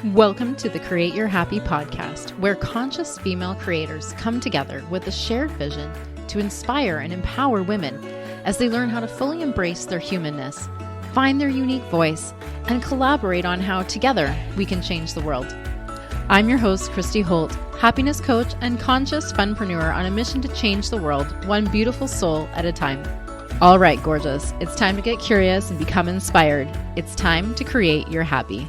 Welcome to the Create Your Happy podcast, where conscious female creators come together with a shared vision to inspire and empower women as they learn how to fully embrace their humanness, find their unique voice, and collaborate on how together we can change the world. I'm your host, Christy Holt, happiness coach and conscious funpreneur on a mission to change the world one beautiful soul at a time. All right, gorgeous, it's time to get curious and become inspired. It's time to create your happy.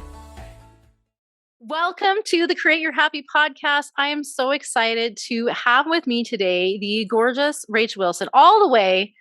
Welcome to the Create Your Happy podcast. I am so excited to have with me today the gorgeous Rach Wilson, all the way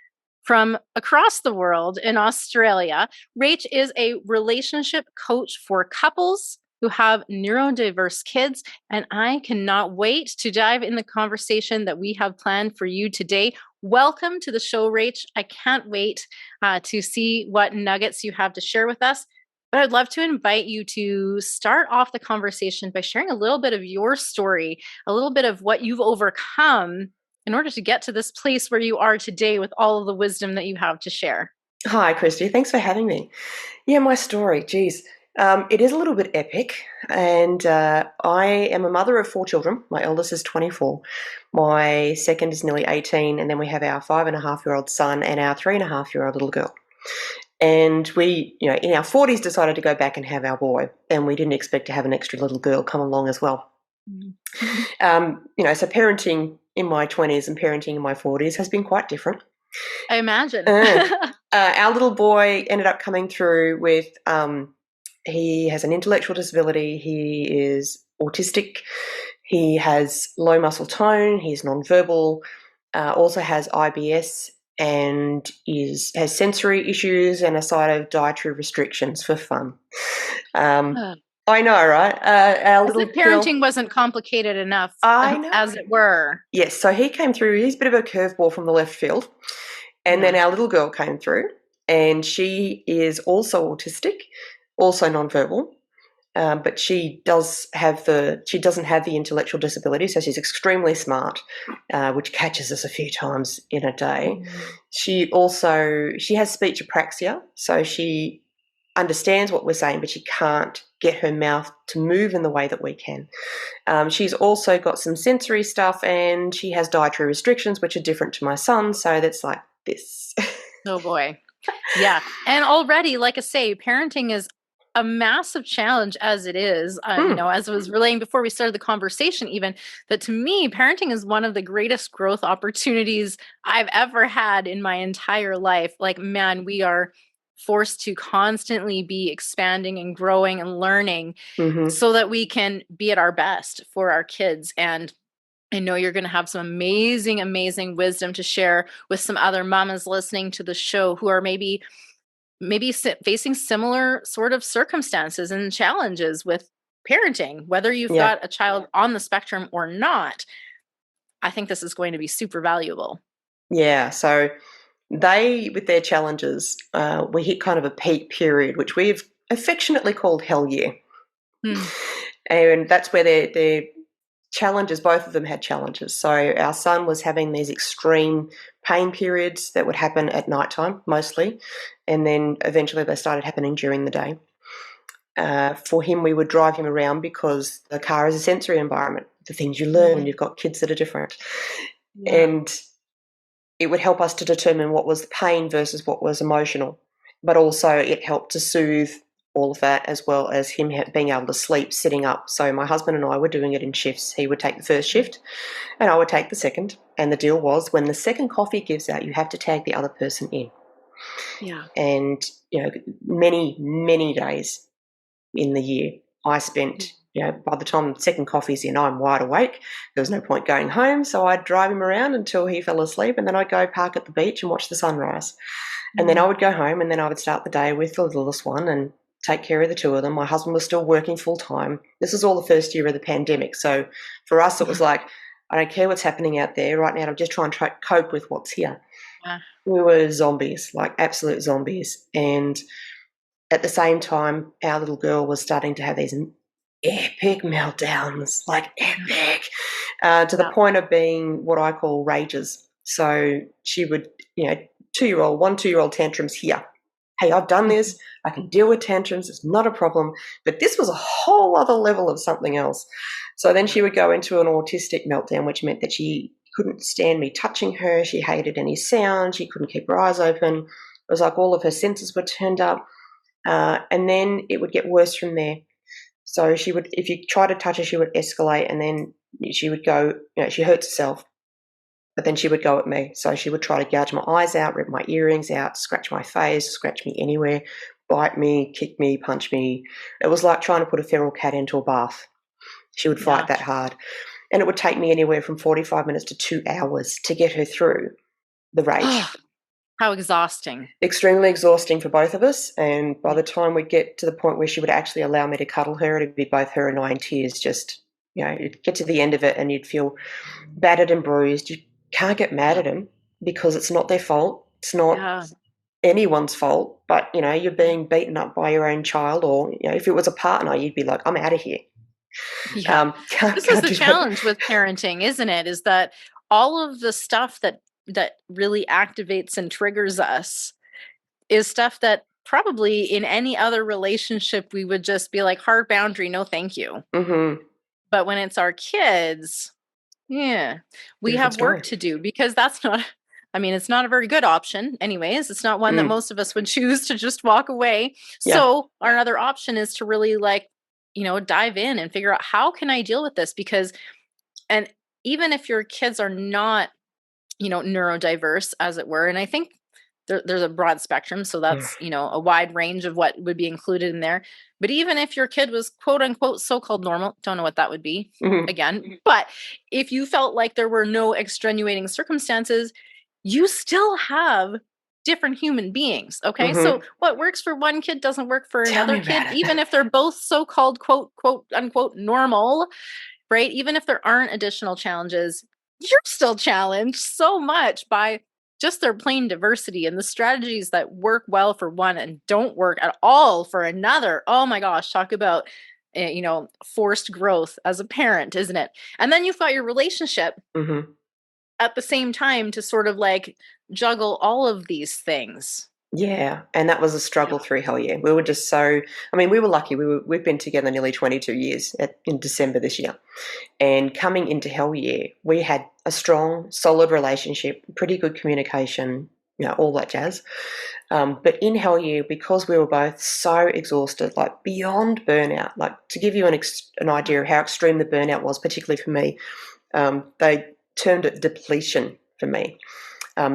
from across the world in Australia. Rach is a relationship coach for couples who have neurodiverse kids, and I cannot wait to dive in the conversation that we have planned for you today. Welcome to the show, Rach. I can't wait to see what nuggets you have to share with us. But I'd love to invite you to start off the conversation by sharing a little bit of your story, a little bit of what you've overcome in order to get to this place where you are today with all of the wisdom that you have to share. Hi, Christy. Thanks for having me. Yeah, my story, geez. It is a little bit epic, and I am a mother of 4 children. My eldest is 24. My second is nearly 18, and then we have our 5.5-year-old son and our 3.5-year-old little girl. And we, in our 40s decided to go back and have our boy, and we didn't expect to have an extra little girl come along as well. So parenting in my 20s and parenting in my 40s has been quite different. I imagine. Our little boy ended up coming through with, he has an intellectual disability, he is autistic, he has low muscle tone, he's nonverbal, also has IBS, and has sensory issues and a side of dietary restrictions for fun. I know, right? Our little parenting wasn't complicated enough, as it were. Yes, so he came through. He's a bit of a curveball from the left field. And then our little girl came through, and she is also autistic, also nonverbal. But she doesn't have the intellectual disability, so she's extremely smart, which catches us a few times in a day. She has speech apraxia, so she understands what we're saying, but she can't get her mouth to move in the way that we can. She's also got some sensory stuff, and she has dietary restrictions, which are different to my son, so that's like this. Oh boy. Yeah. And already, like I say, parenting is a massive challenge as it is, as I was relaying before we started the conversation, even that to me, parenting is one of the greatest growth opportunities I've ever had in my entire life. Like, man, we are forced to constantly be expanding and growing and learning so that we can be at our best for our kids. And I know you're going to have some amazing, amazing wisdom to share with some other mamas listening to the show who are maybe facing similar sort of circumstances and challenges with parenting, whether you've got a child on the spectrum or not. I think this is going to be super valuable. Yeah, so they, with their challenges, we hit kind of a peak period, which we've affectionately called hell year. And that's where their challenges, both of them had challenges. So our son was having these extreme pain periods that would happen at nighttime mostly, and then eventually they started happening during the day. For him, we would drive him around because the car is a sensory environment, the things you learn when you've got kids that are different. And it would help us to determine what was the pain versus what was emotional, but also it helped to soothe all of that, as well as him being able to sleep sitting up. So my husband and I were doing it in shifts. He would take the first shift and I would take the second. And the deal was, when the second coffee gives out, you have to tag the other person in. Yeah. And, many, many days in the year I spent, by the time the second coffee's in, I'm wide awake. There was no point going home. So I'd drive him around until he fell asleep, and then I'd go park at the beach and watch the sunrise. And then I would go home, and then I would start the day with the littlest one and take care of the two of them. My husband was still working full time. This was all the first year of the pandemic. So for us, it was like, I don't care what's happening out there right now. I'm just trying to cope with what's here. We were zombies, like absolute zombies. And at the same time, our little girl was starting to have these epic meltdowns, like epic, to the point of being what I call rages. So she would, 2-year-old tantrums here. Hey, I've done this. I can deal with tantrums. It's not a problem. But this was a whole other level of something else. So then she would go into an autistic meltdown, which meant that she couldn't stand me touching her. She hated any sound. She couldn't keep her eyes open. It was like all of her senses were turned up. And then it would get worse from there. So she would, if you try to touch her, she would escalate, and then she would go, she hurts herself, but then she would go at me. So she would try to gouge my eyes out, rip my earrings out, scratch my face, scratch me anywhere, bite me, kick me, punch me. It was like trying to put a feral cat into a bath. She would fight that hard. And it would take me anywhere from 45 minutes to 2 hours to get her through the rage. How exhausting. Extremely exhausting for both of us. And by the time we get to the point where she would actually allow me to cuddle her, it'd be both her and I in tears. Just, you'd get to the end of it and you'd feel battered and bruised. You can't get mad at them because it's not their fault. It's not anyone's fault. But, you're being beaten up by your own child, or, if it was a partner, you'd be like, I'm out of here. Yeah. This is the challenge with parenting, isn't it? Is that all of the stuff that really activates and triggers us is stuff that probably in any other relationship we would just be like, hard boundary, no thank you. Mm-hmm. But when it's our kids, we have work to do, because that's not, it's not a very good option anyways. It's not one that most of us would choose to just walk away. So our other option is to really dive in and figure out, how can I deal with this? Because, and even if your kids are not, neurodiverse, as it were, and I think there's a broad spectrum, so that's a wide range of what would be included in there. But even if your kid was quote unquote so-called normal, don't know what that would be again, but if you felt like there were no extenuating circumstances, you still have different human beings. Okay. So what works for one kid doesn't work for another kid, even if they're both so-called quote unquote normal, right? Even if there aren't additional challenges, you're still challenged so much by just their plain diversity and the strategies that work well for one and don't work at all for another. Oh my gosh, talk about forced growth as a parent, isn't it? And then you've got your relationship at the same time to sort of juggle all of these things. Yeah, and that was a struggle through hell yeah. We were just so, we were lucky. We've been together nearly 22 years in December this year. And coming into hell yeah, we had a strong, solid relationship, pretty good communication, all that jazz. But in hell yeah, because we were both so exhausted, beyond burnout, to give you an idea of how extreme the burnout was, particularly for me, they termed it depletion for me,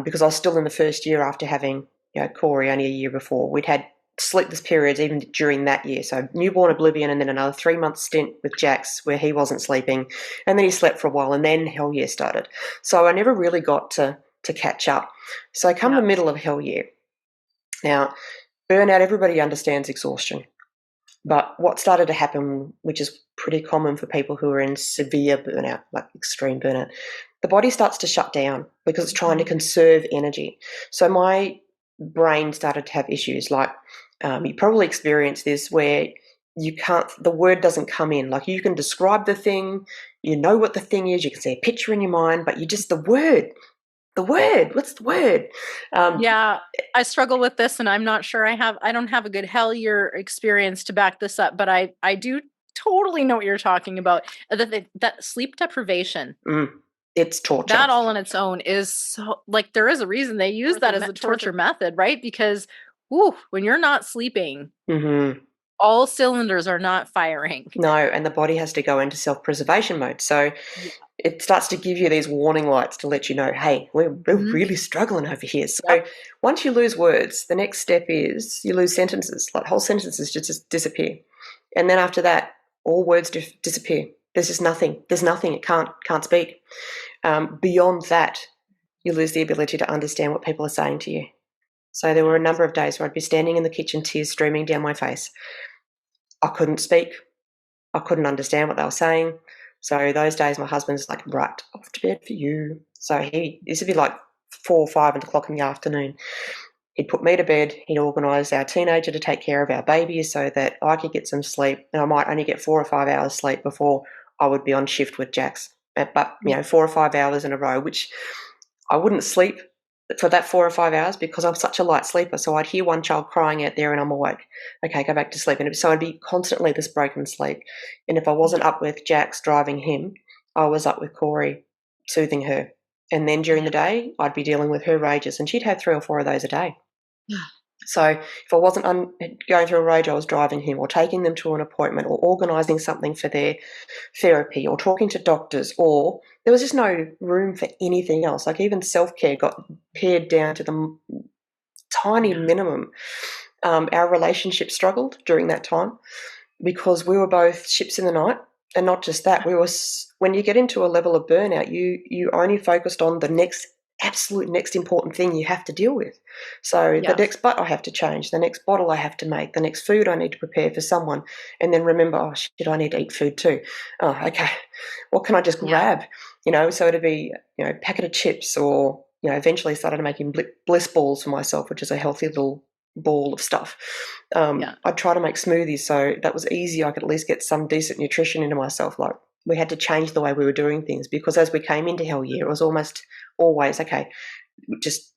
because I was still in the first year after having Corey only a year before. We'd had sleepless periods even during that year. So newborn oblivion, and then another 3-month stint with Jax where he wasn't sleeping, and then he slept for a while, and then hell yeah started. So I never really got to catch up. So come the middle of hell yeah. Now, burnout, everybody understands exhaustion. But what started to happen, which is pretty common for people who are in severe burnout, like extreme burnout, the body starts to shut down because it's trying to conserve energy. So my brain started to have issues you probably experienced this, where the word doesn't come in. You can describe the thing, you know what the thing is, you can see a picture in your mind, but what's the word? I struggle with this, and I'm not sure I don't have a good hell year experience to back this up, but I do totally know what you're talking about. That sleep deprivation. It's torture. That all on its own is so, there is a reason they use that as a torture method, right? Because when you're not sleeping, all cylinders are not firing. No, and the body has to go into self-preservation mode. So it starts to give you these warning lights to let you know, hey, we're really struggling over here. So once you lose words, the next step is you lose sentences. Whole sentences just disappear. And then after that, all words disappear. There's just nothing. There's nothing. It can't speak. Beyond that, you lose the ability to understand what people are saying to you. So there were a number of days where I'd be standing in the kitchen, tears streaming down my face. I couldn't speak. I couldn't understand what they were saying. So those days my husband's like, right, off to bed for you. So this would be 4 or 5 o'clock in the afternoon. He'd put me to bed. He'd organise our teenager to take care of our baby so that I could get some sleep. And I might only get 4 or 5 hours sleep before I would be on shift with Jax. But 4 or 5 hours in a row, which I wouldn't sleep for that 4 or 5 hours because I'm such a light sleeper. So I'd hear one child crying out there and I'm awake. Okay, go back to sleep. And so I'd be constantly this broken sleep. And if I wasn't Yeah. up with Jax driving him, I was up with Corey soothing her. And then during the day, I'd be dealing with her rages, and she'd have 3 or 4 of those a day. So if I wasn't going through a rage, I was driving him or taking them to an appointment or organising something for their therapy or talking to doctors, or there was just no room for anything else. Like even self-care got pared down to the tiny minimum. Our relationship struggled during that time because we were both ships in the night. And not just that, when you get into a level of burnout, you only focused on the absolute next important thing you have to deal with. So the next butt I have to change, the next bottle I have to make, the next food I need to prepare for someone, and then remember, oh shit, I need to eat food too. Oh, okay, what can I just grab? So it'd be a packet of chips, or eventually started making bliss balls for myself, which is a healthy little ball of stuff. I'd try to make smoothies, so that was easy. I could at least get some decent nutrition into myself. Like, we had to change the way we were doing things, because as we came into hell year, it was almost always, okay, this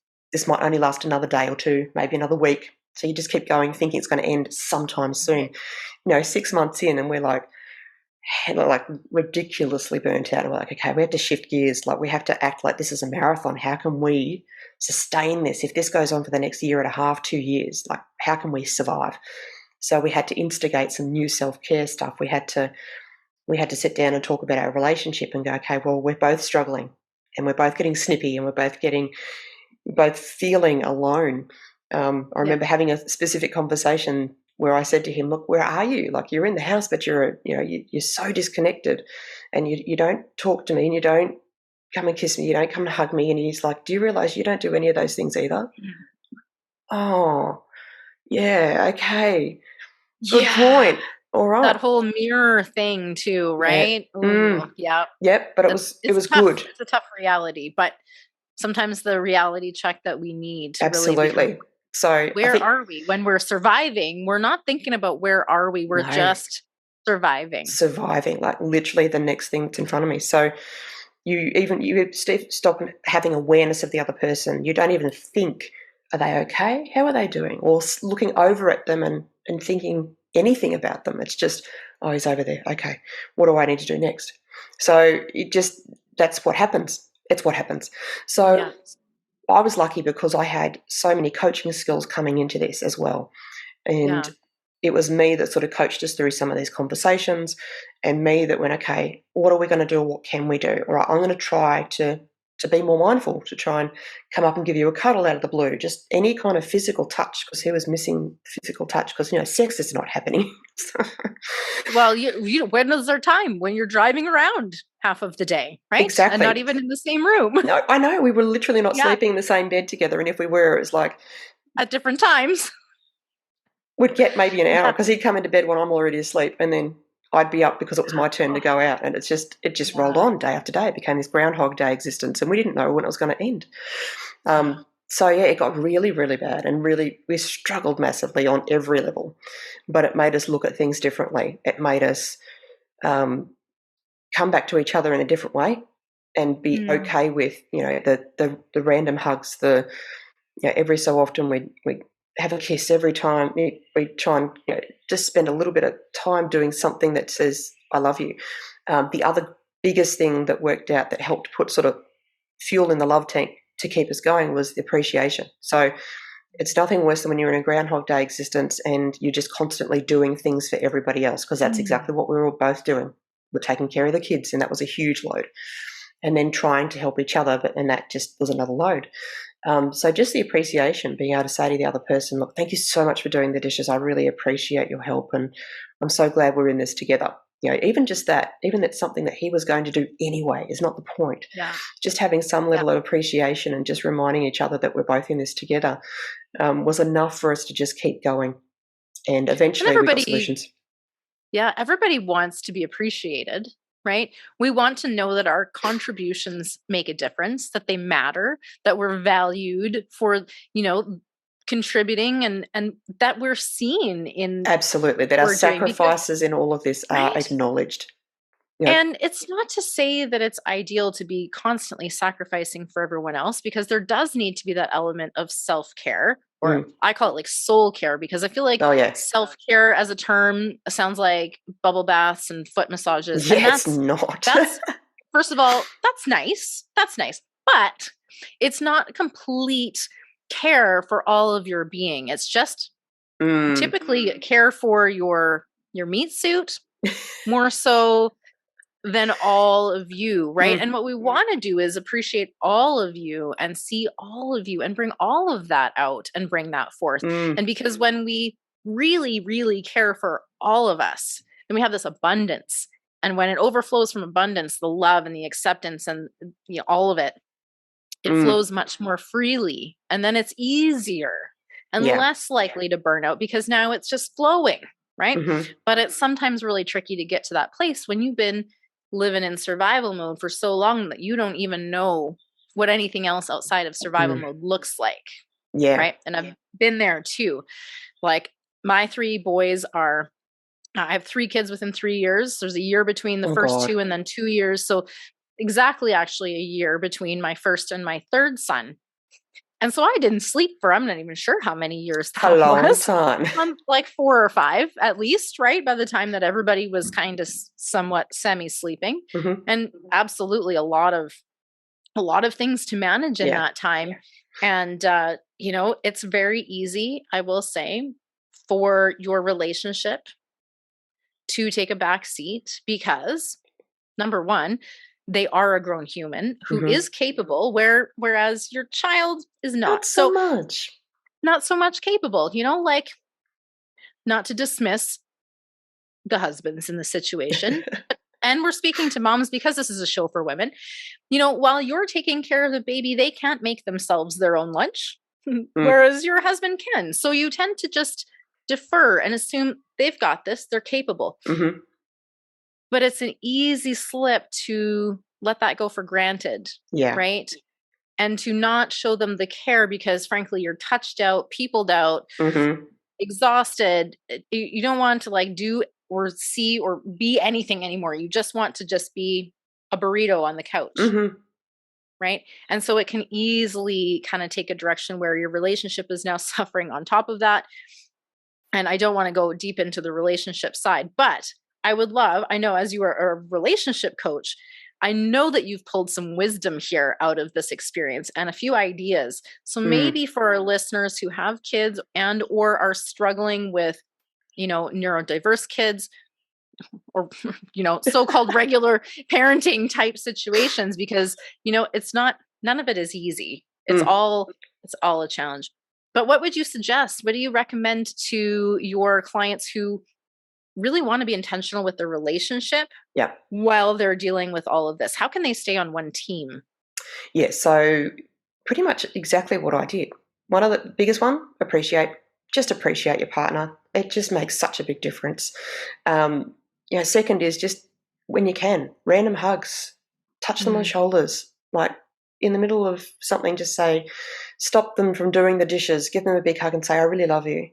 might only last another day or two, maybe another week. So you just keep going, thinking it's going to end sometime soon. 6 months in, and we're like ridiculously burnt out. And we're like, okay, we have to shift gears. Like, we have to act like this is a marathon. How can we sustain this? If this goes on for the next year and a half, 2 years, like, how can we survive? So we had to instigate some new self-care stuff. We had to sit down and talk about our relationship and go, okay, well, we're both struggling and we're both getting snippy and we're both feeling alone. I remember having a specific conversation where I said to him, look, where are you? Like, you're in the house, but you're so disconnected, and you don't talk to me, and you don't come and kiss me, you don't come and hug me. And he's like, do you realise you don't do any of those things either? Oh, yeah, okay. Good point. All right. That whole mirror thing too, right? Yep, but it was tough. good. It's a tough reality, but sometimes the reality check that we need to Absolutely. really So where are we when we're surviving? We're not thinking about where are we. We're just surviving. Like literally the next thing that's in front of me. So you stop having awareness of the other person. You don't even think, are they okay? How are they doing? Or looking over at them and thinking anything about them. It's just, oh, he's over there. Okay, what do I need to do next? So that's what happens. It's what happens. So I was lucky because I had so many coaching skills coming into this as well. And it was me that sort of coached us through some of these conversations, and me that went, okay, what are we going to do? What can we do? All right, I'm going to try to be more mindful, to try and come up and give you a cuddle out of the blue, just any kind of physical touch, because he was missing physical touch because, sex is not happening. Well, when is there time? When you're driving around half of the day, right? Exactly. And not even in the same room. No, I know. We were literally not sleeping in the same bed together. And if we were, it was like... at different times. We'd get maybe an hour, because he'd come into bed when I'm already asleep, and then I'd be up because it was my turn to go out. And it just rolled on day after day. It became this Groundhog Day existence, and we didn't know when it was going to end. So, it got really, really bad, and really we struggled massively on every level. But it made us look at things differently. It made us come back to each other in a different way and be okay with, the random hugs, every so often we have a kiss. Every time we try and just spend a little bit of time doing something that says, I love you. The other biggest thing that worked out that helped put sort of fuel in the love tank to keep us going was the appreciation. So it's nothing worse than when you're in a Groundhog Day existence and you're just constantly doing things for everybody else, because that's exactly what we were both doing. We're taking care of the kids, and that was a huge load. And then trying to help each other, and that just was another load. So just the appreciation, being able to say to the other person, look, thank you so much for doing the dishes. I really appreciate your help, and I'm so glad we're in this together. Even just that, even that's something that he was going to do anyway is not the point. Just having some level of appreciation and just reminding each other that we're both in this together was enough for us to just keep going. And eventually we got solutions. Yeah, everybody wants to be appreciated. Right? We want to know that our contributions make a difference, that they matter, that we're valued for, contributing, and that we're seen in. Absolutely. That our sacrifices in all of this are acknowledged. Yep. And it's not to say that it's ideal to be constantly sacrificing for everyone else, because there does need to be that element of self-care, or Mm. I call it like soul care, because I feel like Oh, yeah. self-care as a term sounds like bubble baths and foot massages. Yeah, And it's not. that's first of all, that's nice. That's nice. But it's not complete care for all of your being. It's just typically care for your meat suit more so than all of you, right? And what we want to do is appreciate all of you and see all of you and bring all of that out and bring that forth. And because when we really, really care for all of us, then we have this abundance. And when it overflows from abundance, the love and the acceptance and all of it, it flows much more freely. And then it's easier and Yeah. less likely to burn out because now it's just flowing, right? But it's sometimes really tricky to get to that place when you've been living in survival mode for so long that you don't even know what anything else outside of survival mode looks like. Yeah. Right. And I've been there too. Like my 3 boys are, I have 3 kids within 3 years. There's a year between the first God. 2 and then 2 years. So exactly actually a year between my first and my third son. And so I didn't sleep for, I'm not even sure how many years that A long was. time. Like 4 or 5 at least, right? By the time that everybody was kind of somewhat semi-sleeping. And absolutely a lot of things to manage in that time. And it's very easy, I will say, for your relationship to take a back seat because number 1, they are a grown human who is capable, whereas your child is not. Not so much. Not so much capable, like, not to dismiss the husbands in the situation. And we're speaking to moms because this is a show for women. While you're taking care of the baby, they can't make themselves their own lunch, whereas your husband can. So you tend to just defer and assume they've got this, they're capable. But it's an easy slip to let that go for granted, right? And to not show them the care because, frankly, you're touched out, peopled out, exhausted. You don't want to like do or see or be anything anymore. You just want to just be a burrito on the couch, right? And so it can easily kind of take a direction where your relationship is now suffering on top of that. And I don't want to go deep into the relationship side, but I know as you are a relationship coach, I know that you've pulled some wisdom here out of this experience and a few ideas. So maybe for our listeners who have kids and or are struggling with, neurodiverse kids or, so-called regular parenting type situations, because, none of it is easy. It's all a challenge. But what would you suggest? What do you recommend to your clients who really want to be intentional with their relationship while they're dealing with all of this? How can they stay on one team? Yeah, so pretty much exactly what I did. One of the biggest one, appreciate your partner. It just makes such a big difference. Second is just when you can, random hugs, touch them on the shoulders, like in the middle of something, just say, stop them from doing the dishes, give them a big hug and say, I really love you.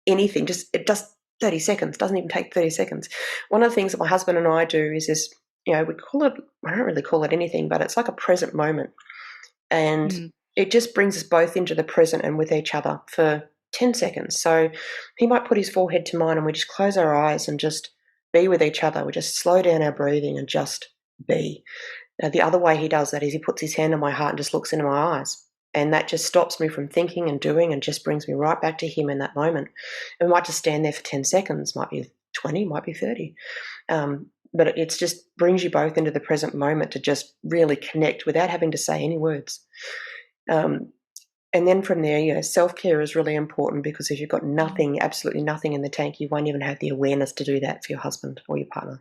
Anything, it does 30 seconds, doesn't even take 30 seconds. One of the things that my husband and I do is this, we call it, I don't really call it anything, but it's like a present moment. And it just brings us both into the present and with each other for 10 seconds. So he might put his forehead to mine and we just close our eyes and just be with each other. We just slow down our breathing and just be. Now, the other way he does that is he puts his hand on my heart and just looks into my eyes. And that just stops me from thinking and doing and just brings me right back to him in that moment. And we might just stand there for 10 seconds, might be 20, might be 30. But it just brings you both into the present moment to just really connect without having to say any words. And then from there, self-care is really important, because if you've got nothing, absolutely nothing in the tank, you won't even have the awareness to do that for your husband or your partner.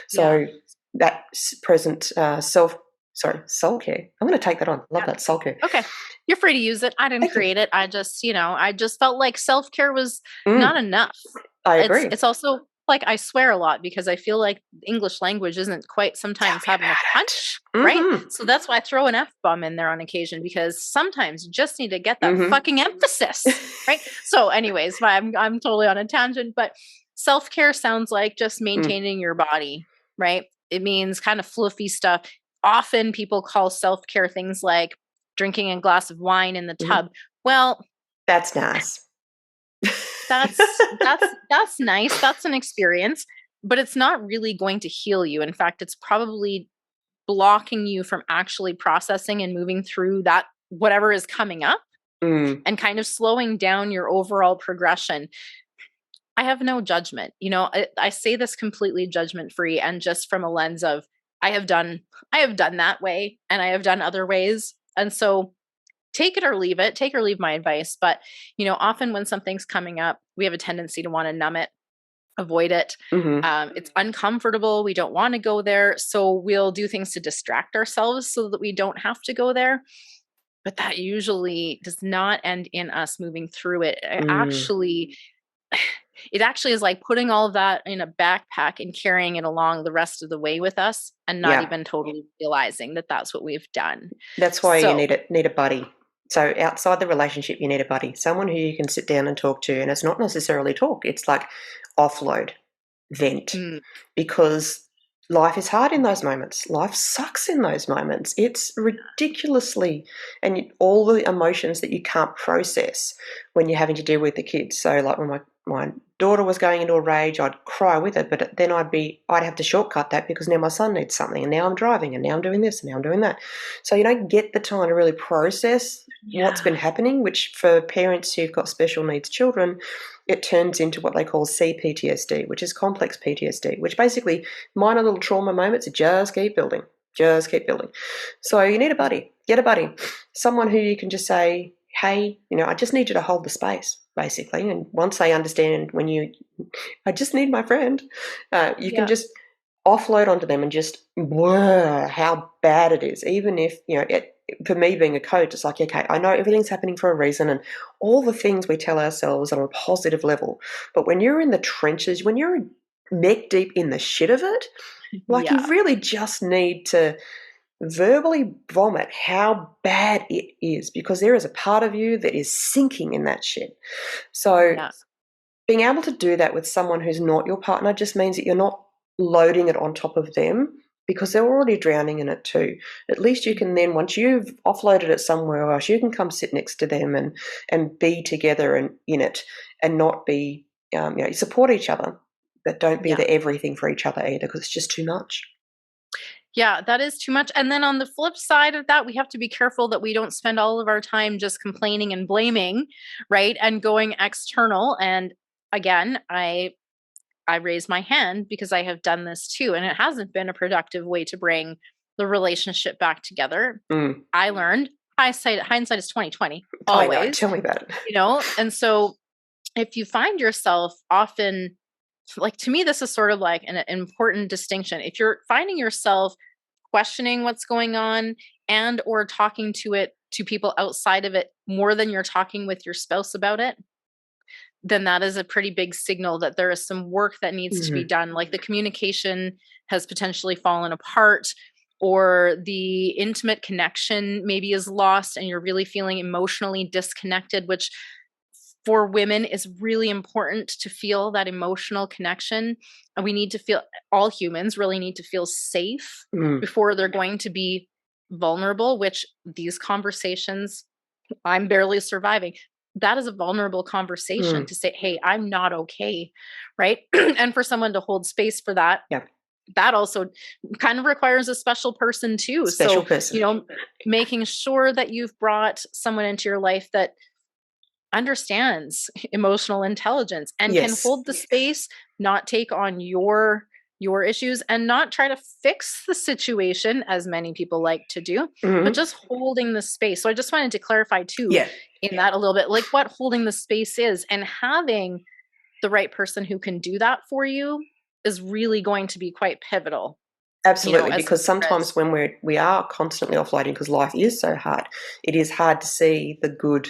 So that present soul care. I'm going to take that on. Love that, soul care. Okay. You're free to use it. I didn't create it. I just, I just felt like self-care was not enough. I agree. It's also like I swear a lot because I feel like English language isn't quite sometimes having a punch, right? So that's why I throw an F-bomb in there on occasion, because sometimes you just need to get that fucking emphasis, right? So anyways, I'm totally on a tangent, but self-care sounds like just Mm. maintaining your body, right? It means kind of fluffy stuff. Often people call self-care things like drinking a glass of wine in the Mhm. tub. Well, That's nice. that's nice. That's an experience, but it's not really going to heal you. In fact, it's probably blocking you from actually processing and moving through that whatever is coming up Mm. and kind of slowing down your overall progression. I have no judgment. I say this completely judgment free and just from a lens of I have done I have done that way and I have done other ways. And so take it or leave it, take or leave my advice. But, often when something's coming up, we have a tendency to want to numb it, avoid it. Mhm. It's uncomfortable. We don't want to go there. So we'll do things to distract ourselves so that we don't have to go there. But that usually does not end in us moving through it. Mm. It actually is like putting all of that in a backpack and carrying it along the rest of the way with us and not Yeah. even totally realizing that that's what we've done. That's why you So, need a buddy. So outside the relationship, you need a buddy, someone who you can sit down and talk to, and it's not necessarily talk. It's like offload, vent, mm, because life is hard in those moments. Life sucks in those moments. It's ridiculously, and all the emotions that you can't process when you're having to deal with the kids. So, like when my daughter was going into a rage, I'd cry with her, but then I'd have to shortcut that because now my son needs something, and now I'm driving, and now I'm doing this, and now I'm doing that. So you don't get the time to really process what's been yeah, happening, which for parents who've got special needs children, it turns into what they call CPTSD, which is complex PTSD, which basically minor little trauma moments just keep building, just keep building. So you need a buddy, get a buddy, someone who you can just say, hey, I just need you to hold the space, basically. And once they understand I just need my friend, you can yeah, just offload onto them and just how bad it is. Even if, for me being a coach, it's like, okay, I know everything's happening for a reason and all the things we tell ourselves on a positive level. But when you're in the trenches, when you're neck deep in the shit of it, like you yeah, really just need to verbally vomit how bad it is because there is a part of you that is sinking in that shit. So yeah, being able to do that with someone who's not your partner just means that you're not loading it on top of them because they're already drowning in it too. At least you can then, once you've offloaded it somewhere else, you can come sit next to them and be together and in it and not be, support each other, but don't be yeah. the everything for each other either because it's just too much. Yeah, that is too much. And then on the flip side of that, we have to be careful that we don't spend all of our time just complaining and blaming, right? And going external. And again, I raise my hand because I have done this too, and it hasn't been a productive way to bring the relationship back together. Mm, I learned hindsight is 2020 I know. always, Tell me about it. and so if you find yourself often, like, to me this is sort of like an important distinction. If you're finding yourself questioning what's going on and or talking to people outside of it more than you're talking with your spouse about it, then that is a pretty big signal that there is some work that needs to be Mm, done. Like the communication has potentially fallen apart, or the intimate connection maybe is lost, and you're really feeling emotionally disconnected, which for women is really important to feel that emotional connection. And we need to feel, all humans really need to feel safe mm, before they're going to be vulnerable, which these conversations, I'm barely surviving. That is a vulnerable conversation mm. to say, "Hey, I'm not okay." Right? And for someone to hold space for that, Yeah. that also kind of requires a special person too. Special So, person. making sure that you've brought someone into your life that understands emotional intelligence and can Yes. hold the space, not take on your issues and not try to fix the situation as many people like to do, but Hmm. just holding the space. So I just wanted to clarify too Yeah. in that a little bit, like what holding the space is, and having the right person who can do that for you is really going to be quite pivotal, Absolutely, as because far sometimes as when we are constantly offloading because life is so hard, it is hard to see the good,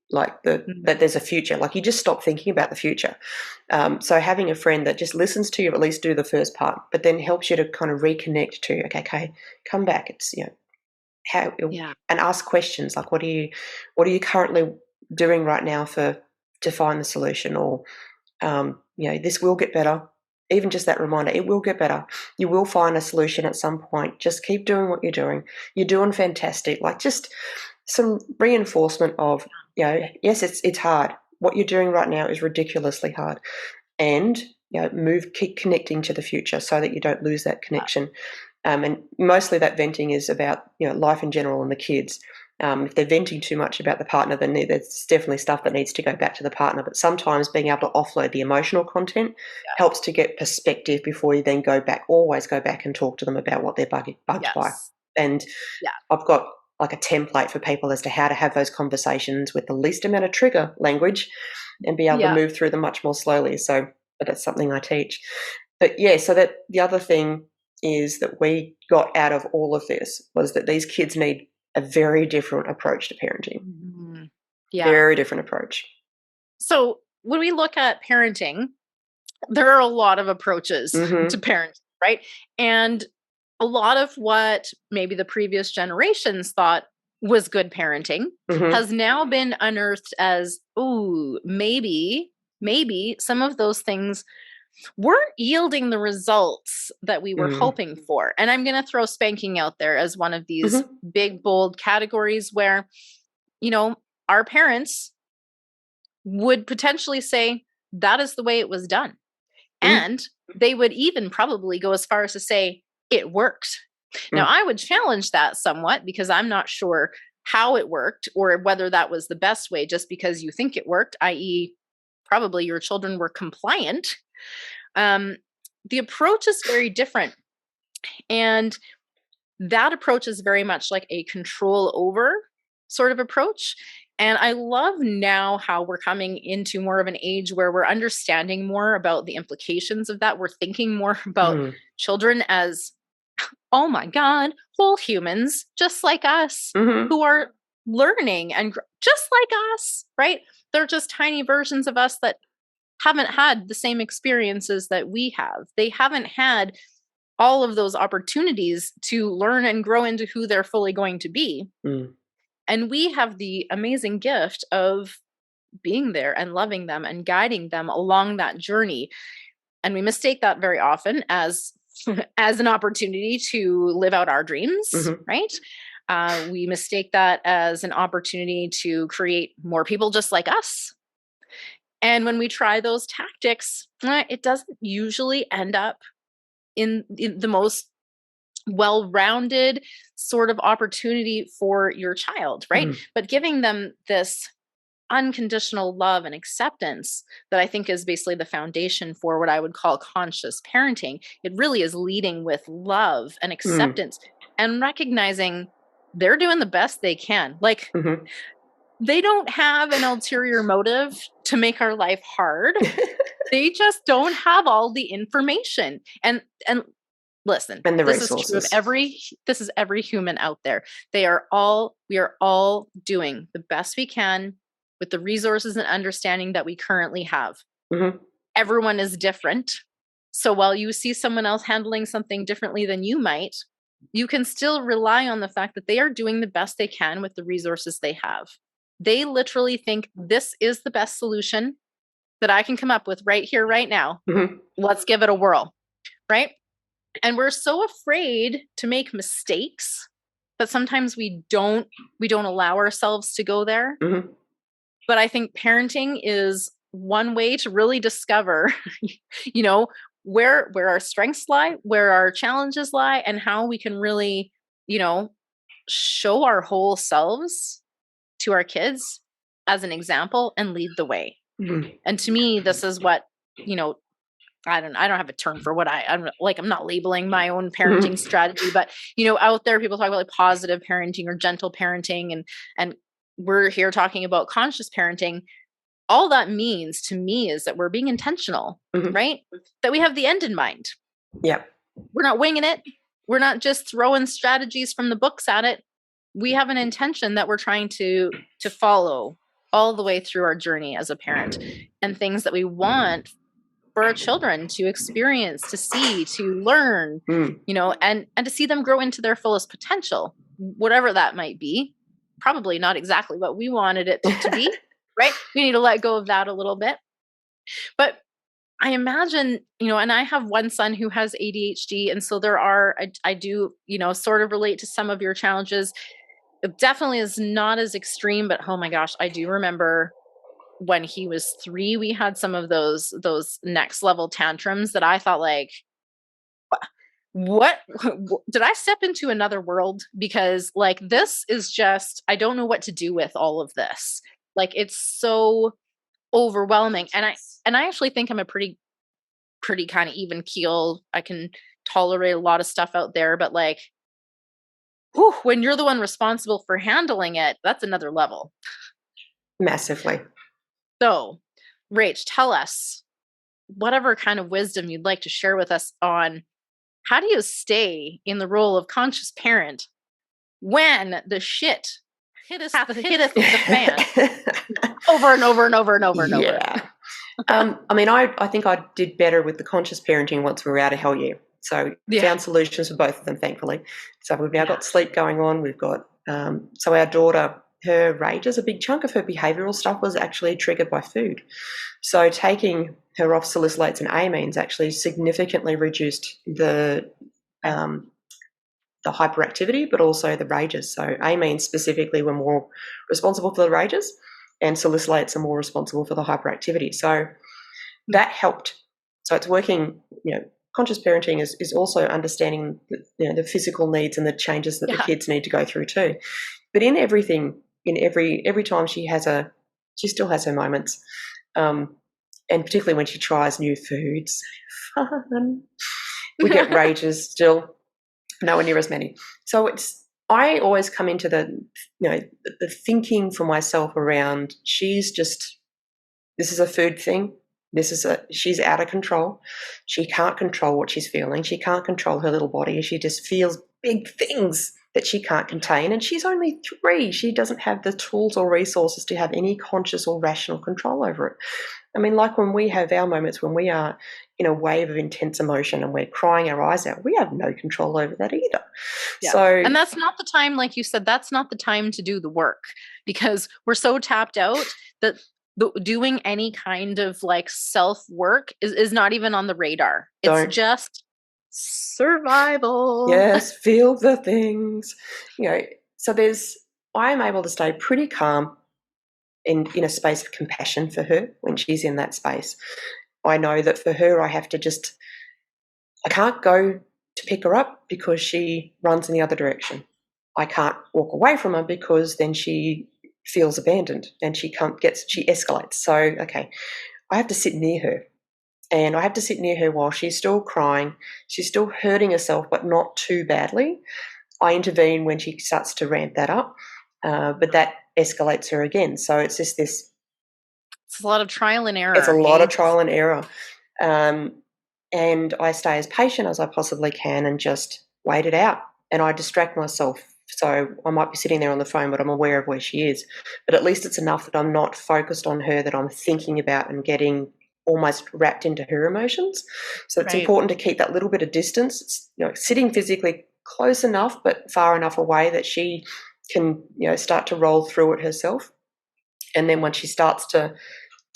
like that Mhm. there's a future. Like you just stop thinking about the future. So having a friend that just listens to you, at least do the first part, but then helps you to kind of reconnect to okay, come back. It's how Yeah. and ask questions like what are you currently doing right now for to find the solution or this will get better. Even just that reminder, it will get better. You will find a solution at some point. Just keep doing what you're doing. You're doing fantastic. Like, just some reinforcement of, yes, it's hard. What you're doing right now is ridiculously hard. And, keep connecting to the future so that you don't lose that connection. And mostly that venting is about, life in general and the kids. If they're venting too much about the partner, then there's definitely stuff that needs to go back to the partner. But sometimes being able to offload the emotional content helps to get perspective before you then always go back and talk to them about what they're bugged by. And I've got like a template for people as to how to have those conversations with the least amount of trigger language and be able to move through them much more slowly. So that's something I teach. But so that the other thing is that we got out of all of this was that these kids need a very different approach to parenting. Mm-hmm. Very different approach. So when we look at parenting, there are a lot of approaches to parenting, right? And a lot of what maybe the previous generations thought was good parenting has now been unearthed as, maybe some of those things weren't yielding the results that we were hoping for. And I'm going to throw spanking out there as one of these big, bold categories where, our parents would potentially say that is the way it was done. And they would even probably go as far as to say it worked. Now, I would challenge that somewhat because I'm not sure how it worked or whether that was the best way just because you think it worked, i.e., probably your children were compliant. The approach is very different. And that approach is very much like a control over sort of approach. And I love now how we're coming into more of an age where we're understanding more about the implications of that. We're thinking more about children as, oh my God, whole humans, just like us, who are learning and just like us, right? They're just tiny versions of us that haven't had the same experiences that we have. They haven't had all of those opportunities to learn and grow into who they're fully going to be. And we have the amazing gift of being there and loving them and guiding them along that journey. And we mistake that very often as an opportunity to live out our dreams, right? We mistake that as an opportunity to create more people just like us. And when we try those tactics, it doesn't usually end up in the most well-rounded sort of opportunity for your child, right? But giving them this unconditional love and acceptance that I think is basically the foundation for what I would call conscious parenting. It really is leading with love and acceptance and recognizing they're doing the best they can. Like, they don't have an ulterior motive to make our life hard. They just don't have all the information. And listen, and the this resources. is true of this is every human out there. We are all doing the best we can with the resources and understanding that we currently have. Everyone is different. So while you see someone else handling something differently than you might, you can still rely on the fact that they are doing the best they can with the resources they have. They literally think this is the best solution that I can come up with right here, right now. Let's give it a whirl, right? And we're so afraid to make mistakes that sometimes we don't allow ourselves to go there. But I think parenting is one way to really discover, where our strengths lie, where our challenges lie, and how we can really, show our whole selves to our kids as an example and lead the way. And to me, this is what, I don't have a term for what I'm not labeling my own parenting strategy, but out there people talk about like positive parenting or gentle parenting, and we're here talking about conscious parenting. All that means to me is that we're being intentional, right? That we have the end in mind. Yeah. We're not winging it. We're not just throwing strategies from the books at it. We have an intention that we're trying to follow all the way through our journey as a parent, and things that we want for our children to experience, to see, to learn, and to see them grow into their fullest potential, whatever that might be. Probably not exactly what we wanted it to be, right? We need to let go of that a little bit. But I imagine, and I have one son who has ADHD. And so I do, sort of relate to some of your challenges. It definitely is not as extreme, but oh my gosh, I do remember when he was 3, we had some of those next level tantrums that I thought like, what did I step into another world? Because like, this is just, I don't know what to do with all of this. Like, it's so overwhelming. And I actually think I'm a pretty kind of even keel. I can tolerate a lot of stuff out there, but like, whew, when you're the one responsible for handling it, that's another level. Massively. So, Rach, tell us whatever kind of wisdom you'd like to share with us on how do you stay in the role of conscious parent when the shit hitteth the fan over and over and over and over and over. Yeah. I mean, I think I did better with the conscious parenting once we were out of hell year. So found solutions for both of them, thankfully. So we've now got sleep going on. We've got, so our daughter, her rages, a big chunk of her behavioural stuff was actually triggered by food. So taking her off salicylates and amines actually significantly reduced the hyperactivity, but also the rages. So amines specifically were more responsible for the rages, and salicylates are more responsible for the hyperactivity. So that helped. So it's working, conscious parenting is also understanding the physical needs and the changes that the kids need to go through too. But in everything, every time she still has her moments, and particularly when she tries new foods, fun. We get rages still, nowhere near as many. So I always come into the thinking for myself around, this is a food thing. She's out of control. She can't control what she's feeling. She can't control her little body. She just feels big things that she can't contain. And she's only 3. She doesn't have the tools or resources to have any conscious or rational control over it. I mean, like when we have our moments when we are in a wave of intense emotion and we're crying our eyes out, we have no control over that either. Yeah. So, and that's not the time, like you said, that's not the time to do the work, because we're so tapped out that doing any kind of like self-work is not even on the radar. It's just survival. Yes, feel the things. So I am able to stay pretty calm in a space of compassion for her when she's in that space. I know that for her, I can't go to pick her up because she runs in the other direction. I can't walk away from her because then she feels abandoned and she escalates. So, okay, I have to sit near her, and I have to sit near her while she's still crying. She's still hurting herself, but not too badly. I intervene when she starts to ramp that up, but that escalates her again. So it's just this. It's a lot of trial and error. It's a lot of trial and error. And I stay as patient as I possibly can and just wait it out. And I distract myself. So I might be sitting there on the phone, but I'm aware of where she is. But at least it's enough that I'm not focused on her, that I'm thinking about and getting almost wrapped into her emotions. So it's important to keep that little bit of distance. It's, sitting physically close enough, but far enough away that she can, start to roll through it herself. And then when she starts to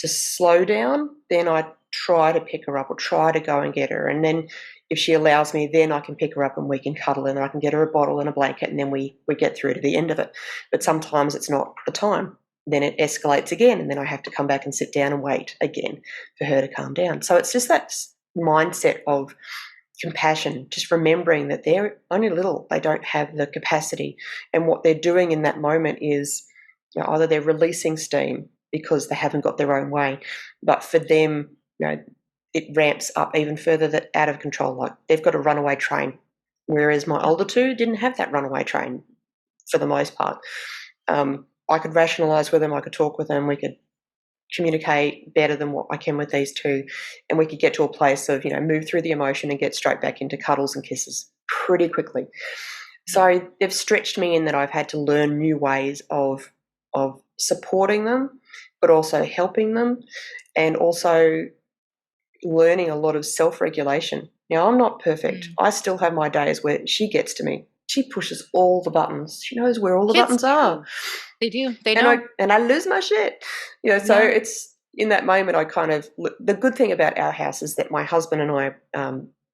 slow down, then I try to pick her up or try to go and get her. And then if she allows me, then I can pick her up and we can cuddle, and I can get her a bottle and a blanket, and then we get through to the end of it. But sometimes it's not the time. Then it escalates again, and then I have to come back and sit down and wait again for her to calm down. So it's just that mindset of compassion, just remembering that they're only little, they don't have the capacity, and what they're doing in that moment is either they're releasing steam because they haven't got their own way, but for them, it ramps up even further, that out of control, like they've got a runaway train, whereas my older 2 didn't have that runaway train for the most part. I could rationalise with them, I could talk with them, we could communicate better than what I can with these 2, and we could get to a place of, move through the emotion and get straight back into cuddles and kisses pretty quickly. So they've stretched me in that I've had to learn new ways of supporting them, but also helping them, and also learning a lot of self-regulation. Now, I'm not perfect. I still have my days where she gets to me. She pushes all the buttons. She knows where all the buttons are. They do. They know. And I lose my shit. So it's in that moment, I kind of, the good thing about our house is that my husband and I,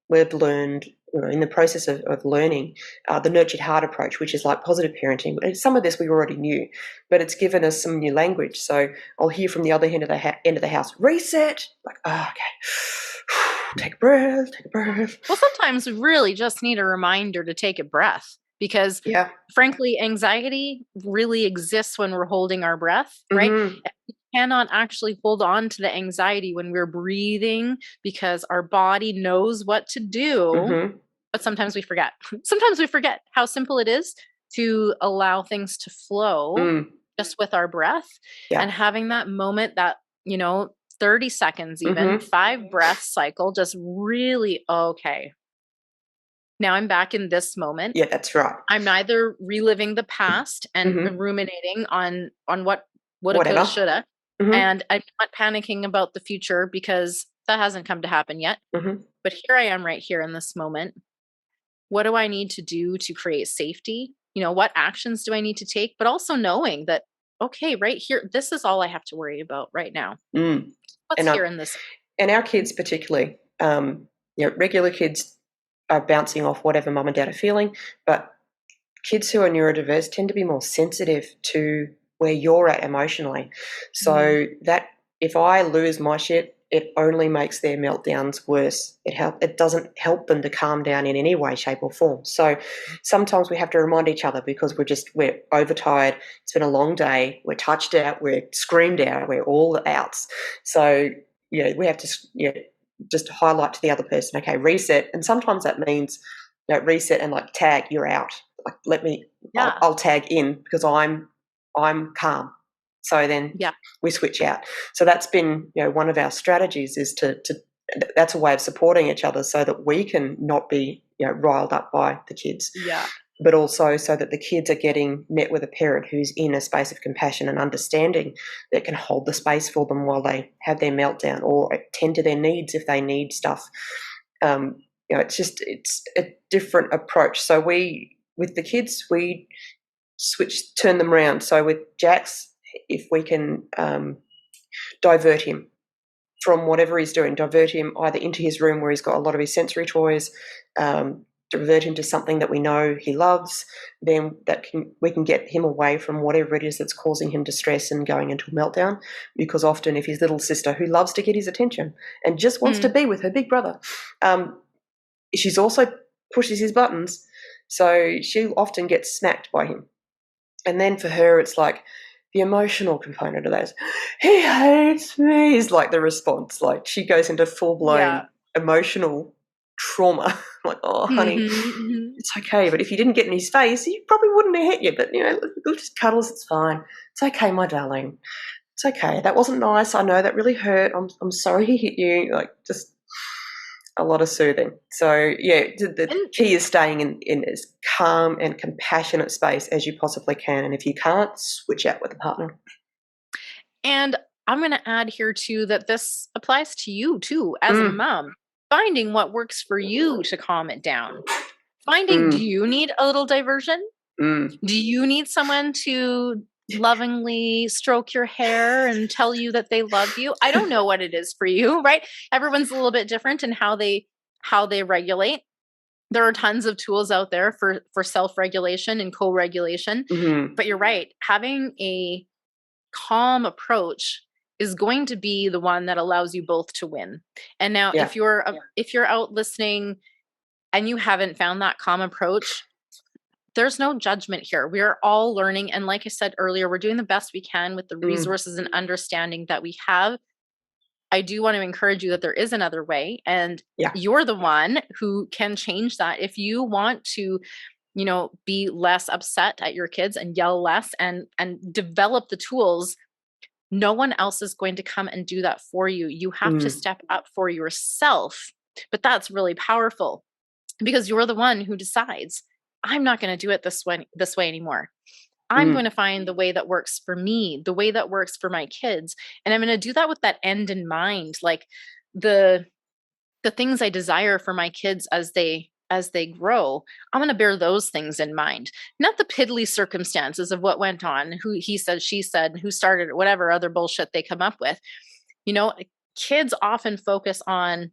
we've learned, in the process of learning the nurtured heart approach, which is like positive parenting. Some of this we already knew, but it's given us some new language. So I'll hear from the other end of the house, reset, like, oh, okay, take a breath, take a breath. Well, sometimes we really just need a reminder to take a breath, because Yeah. frankly, anxiety really exists when we're holding our breath, right? Mm-hmm. And we cannot actually hold on to the anxiety when we're breathing, because our body knows what to do, Mm-hmm. but sometimes we forget. Sometimes we forget how simple it is to allow things to flow Mm. just with our breath, Yeah. and having that moment, that, 30 seconds, even Mm-hmm. 5 breath cycle, just really, okay, now I'm back in this moment. Yeah, that's right. I'm neither reliving the past and Mm-hmm. ruminating on what woulda, coulda, Whatever. shoulda, Mm-hmm. and I'm not panicking about the future, because that hasn't come to happen yet. Mm-hmm. But here I am right here in this moment. What do I need to do to create safety? What actions do I need to take? But also knowing that, okay, right here, this is all I have to worry about right now. Mm. What's And here in this? and our kids particularly, regular kids are bouncing off whatever mum and dad are feeling, but kids who are neurodiverse tend to be more sensitive to where you're at emotionally. So that if I lose my shit, it only makes their meltdowns worse. It doesn't help them to calm down in any way, shape, or form. So sometimes we have to remind each other, because we're overtired. It's been a long day. We're touched out. We're screamed out. We're all outs. So we have to just highlight to the other person, okay, reset. And sometimes that means reset and like tag, you're out. Like let me, Yeah. I'll tag in because I'm calm. So then Yeah. we switch out. So that's been one of our strategies, is to that's a way of supporting each other so that we can not be riled up by the kids. Yeah. But also so that the kids are getting met with a parent who's in a space of compassion and understanding, that can hold the space for them while they have their meltdown, or attend to their needs if they need stuff. It's a different approach. So with the kids, we turn them around. So with Jax, if we can divert him from whatever he's doing, divert him either into his room where he's got a lot of his sensory toys, divert him to something that we know he loves, then we can get him away from whatever it is that's causing him distress and going into a meltdown. Because often, if his little sister, who loves to get his attention and just wants to be with her big brother, she's also pushes his buttons, so she often gets snapped by him. And then for her, it's like the emotional component of that is, he hates me, is like the response. Like she goes into full-blown emotional trauma. Like, oh, honey, it's okay. But if you didn't get in his face, he probably wouldn't have hit you. But, we'll just cuddles, it's fine. It's okay, my darling. It's okay. That wasn't nice. I know that really hurt. I'm sorry he hit you. Like, just a lot of soothing. So, the key is staying in as calm and compassionate space as you possibly can. And if you can't, switch out with a partner. And I'm going to add here too that this applies to you too, as a mom. Finding what works for you to calm it down. Finding, do you need a little diversion? Do you need someone to lovingly stroke your hair and tell you that they love you? I don't know what it is for you, right? Everyone's a little bit different in how they regulate. There are tons of tools out there for self-regulation and co-regulation. But you're right, having a calm approach is going to be the one that allows you both to win. And now if you're out listening and you haven't found that calm approach, there's no judgment here. We are all learning. And like I said earlier, we're doing the best we can with the resources and understanding that we have. I do want to encourage you that there is another way, and you're the one who can change that. If you want to, be less upset at your kids and yell less and develop the tools, no one else is going to come and do that for you. You have to step up for yourself. But that's really powerful, because you're the one who decides, I'm not going to do it this way anymore. I'm going to find the way that works for me, the way that works for my kids. And I'm going to do that with that end in mind, like the things I desire for my kids as they grow. I'm going to bear those things in mind, not the piddly circumstances of what went on, who he said, she said, who started it, whatever other bullshit they come up with. You know, kids often focus on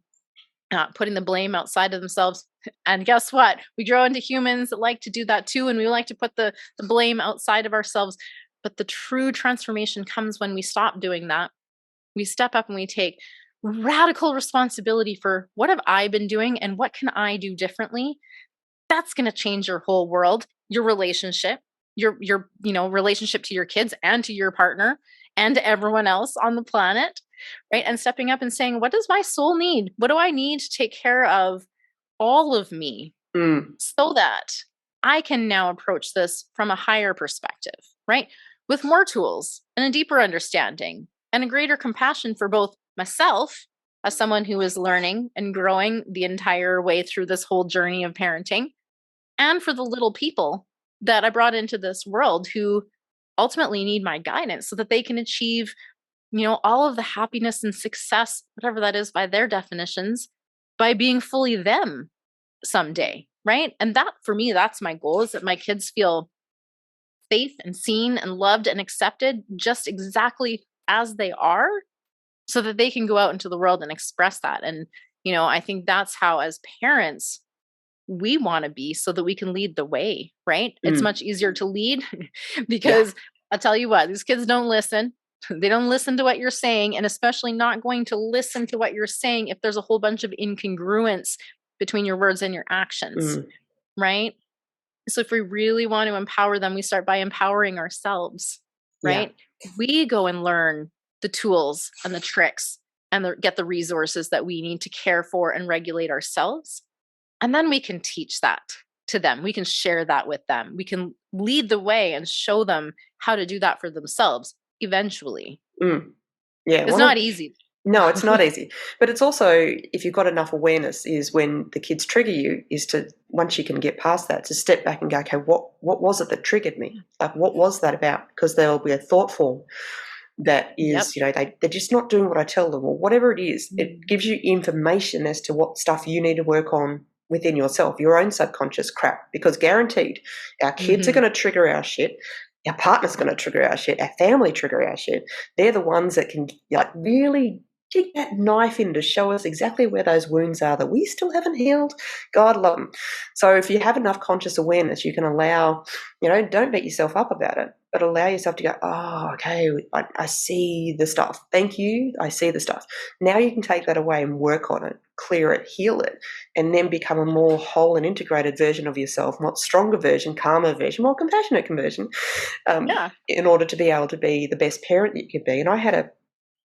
putting the blame outside of themselves. And guess what? We grow into humans that like to do that too. And we like to put the blame outside of ourselves. But the true transformation comes when we stop doing that. We step up and we take radical responsibility for what have I been doing and what can I do differently. That's going to change your whole world, your relationship, your relationship to your kids and to your partner and to everyone else on the planet, right? And stepping up and saying, what does my soul need? What do I need to take care of all of me so that I can now approach this from a higher perspective, right? With more tools and a deeper understanding and a greater compassion for both myself as someone who is learning and growing the entire way through this whole journey of parenting, and for the little people that I brought into this world who ultimately need my guidance so that they can achieve, all of the happiness and success, whatever that is by their definitions, by being fully them someday, right? And that, for me, that's my goal, is that my kids feel safe and seen and loved and accepted just exactly as they are, so that they can go out into the world and express that. And, I think that's how, as parents, we want to be, so that we can lead the way, right? It's much easier to lead because I'll tell you what, these kids don't listen. They don't listen to what you're saying, and especially not going to listen to what you're saying if there's a whole bunch of incongruence between your words and your actions, right? So if we really want to empower them, we start by empowering ourselves, right? We go and learn the tools and the tricks and get the resources that we need to care for and regulate ourselves. And then we can teach that to them. We can share that with them. We can lead the way and show them how to do that for themselves eventually. Yeah. It's not easy. No, it's not easy. But it's also, if you've got enough awareness, is when the kids trigger you, is to, once you can get past that, to step back and go, okay, what was it that triggered me? Like, what was that about? Because there will be a thought form that is, they're just not doing what I tell them, or whatever it is. It gives you information as to what stuff you need to work on within yourself, your own subconscious crap, because guaranteed our kids are going to trigger our shit. Our partner's going to trigger our shit. Our family trigger our shit. They're the ones that can really dig that knife in to show us exactly where those wounds are that we still haven't healed. God love them. So if you have enough conscious awareness, you can allow, don't beat yourself up about it, but allow yourself to go, oh, okay, I see the stuff. Thank you. I see the stuff. Now you can take that away and work on it, clear it, heal it, and then become a more whole and integrated version of yourself, more stronger version, calmer version, more compassionate version, in order to be able to be the best parent that you could be. And I had a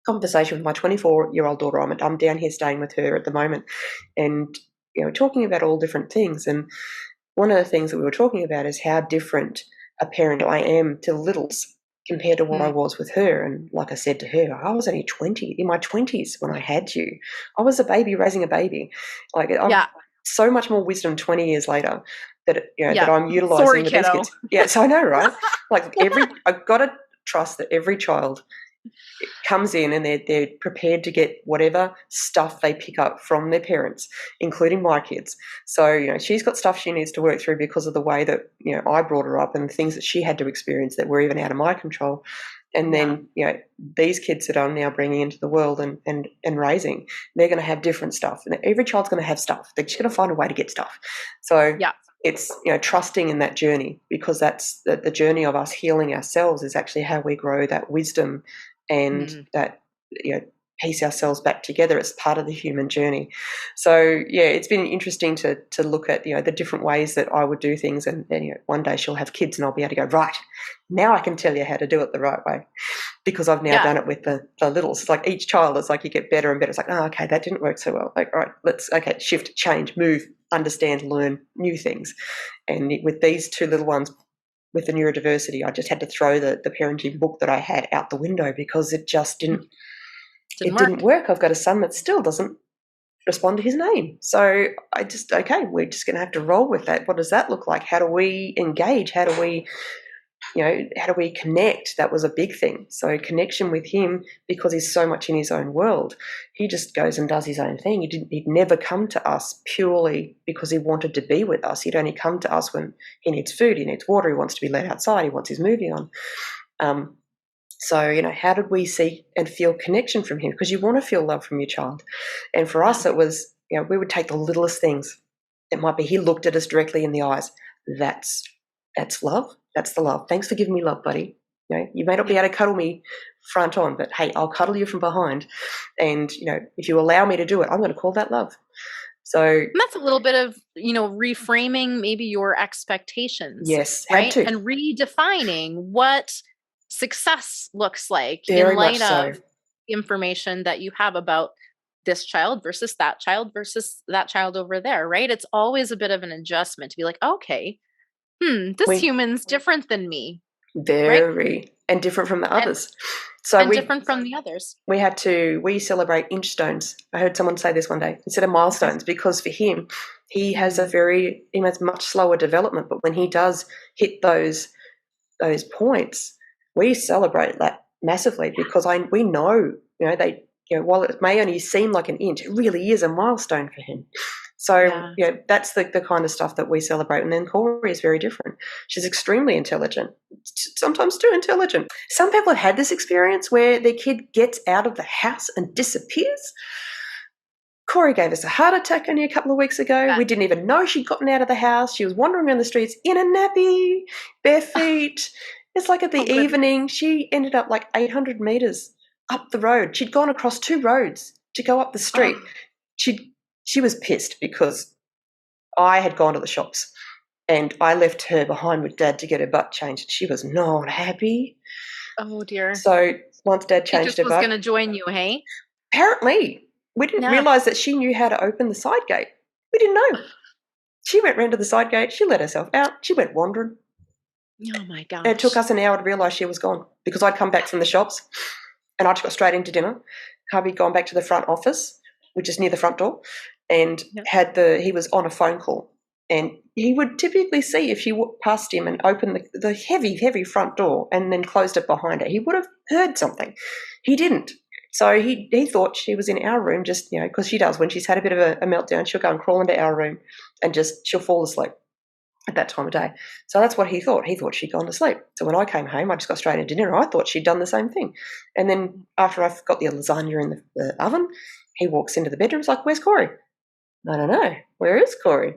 conversation with my 24-year-old daughter. I'm down here staying with her at the moment, and talking about all different things. And one of the things that we were talking about is how different a parent I am to the littles compared to what I was with her. And like I said to her, I was only 20, in my 20s when I had you. I was a baby raising a baby. Like, I'm so much more wisdom 20 years later that that I'm utilising with these kids. Yes, I know, right? Like, I've got to trust that every child comes in and they're prepared to get whatever stuff they pick up from their parents, including my kids. So, she's got stuff she needs to work through because of the way that, I brought her up, and the things that she had to experience that were even out of my control. And then, these kids that I'm now bringing into the world and raising, they're going to have different stuff. And every child's going to have stuff. They're just going to find a way to get stuff. So it's, trusting in that journey, because that's the journey of us healing ourselves is actually how we grow that wisdom and that, piece ourselves back together. It's part of the human journey. So, it's been interesting to look at, the different ways that I would do things. And one day she'll have kids and I'll be able to go, right, now I can tell you how to do it the right way, because I've now done it with the littles. It's like each child, it's like you get better and better. It's like, oh, okay, that didn't work so well. Like, all right, shift, change, move, understand, learn new things. And with these two little ones, with the neurodiversity, I just had to throw the parenting book that I had out the window, because it just didn't work. I've got a son that still doesn't respond to his name. So we're just going to have to roll with that. What does that look like? How do we engage? How do we connect? That was a big thing. So connection with him, because he's so much in his own world. He just goes and does his own thing. He'd never come to us purely because he wanted to be with us. He'd only come to us when he needs food, he needs water, he wants to be let outside, he wants his movie on. So, how did we see and feel connection from him? Because you want to feel love from your child. And for us, it was, we would take the littlest things. It might be he looked at us directly in the eyes. That's love. That's the love. Thanks for giving me love, buddy. You may not be able to cuddle me front on, but hey, I'll cuddle you from behind. And, if you allow me to do it, I'm going to call that love. So and that's a little bit of, reframing maybe your expectations. yes, right? had to. And redefining what success looks like Very in light much so. of the information that you have about this child versus that child over there, right? It's always a bit of an adjustment to be like, okay, this human's different than me. Very, right? and different from the And, others. So different from the others. we celebrate inch stones. I heard someone say this one day instead of milestones, because for him, he has he has much slower development, but when he does hit those points, we celebrate that massively, because we know, while it may only seem like an inch, it really is a milestone for him. So that's the kind of stuff that we celebrate. And then Corey is very different. She's extremely intelligent, sometimes too intelligent. Some people have had this experience where their kid gets out of the house and disappears. Corey gave us a heart attack only a couple of weeks ago. We didn't even know she'd gotten out of the house. She was wandering around the streets in a nappy, bare feet. It's like at the evening, she ended up like 800 meters up the road. She'd gone across 2 roads to go up the street. She was pissed because I had gone to the shops and I left her behind with Dad to get her butt changed. She was not happy. Oh, dear. So once Dad changed her butt... She was going to join you, hey? Apparently. We didn't realise that she knew how to open the side gate. We didn't know. She went round to the side gate. She let herself out. She went wandering. Oh, my gosh. And it took us an hour to realise she was gone, because I'd come back from the shops and I just got straight into dinner. Hubby'd gone back to the front office, which is near the front door, and he was on a phone call. And he would typically see if she walked past him and opened the heavy, heavy front door and then closed it behind her, he would have heard something. He didn't. So he thought she was in our room, just, because she does. When she's had a bit of a meltdown, she'll go and crawl into our room and she'll fall asleep at that time of day. So that's what he thought. He thought she'd gone to sleep. So when I came home, I just got straight into dinner. I thought she'd done the same thing. And then after I've got the lasagna in the oven, he walks into the bedroom. He's like, "Where's Corey?" I don't know. Where is Corey?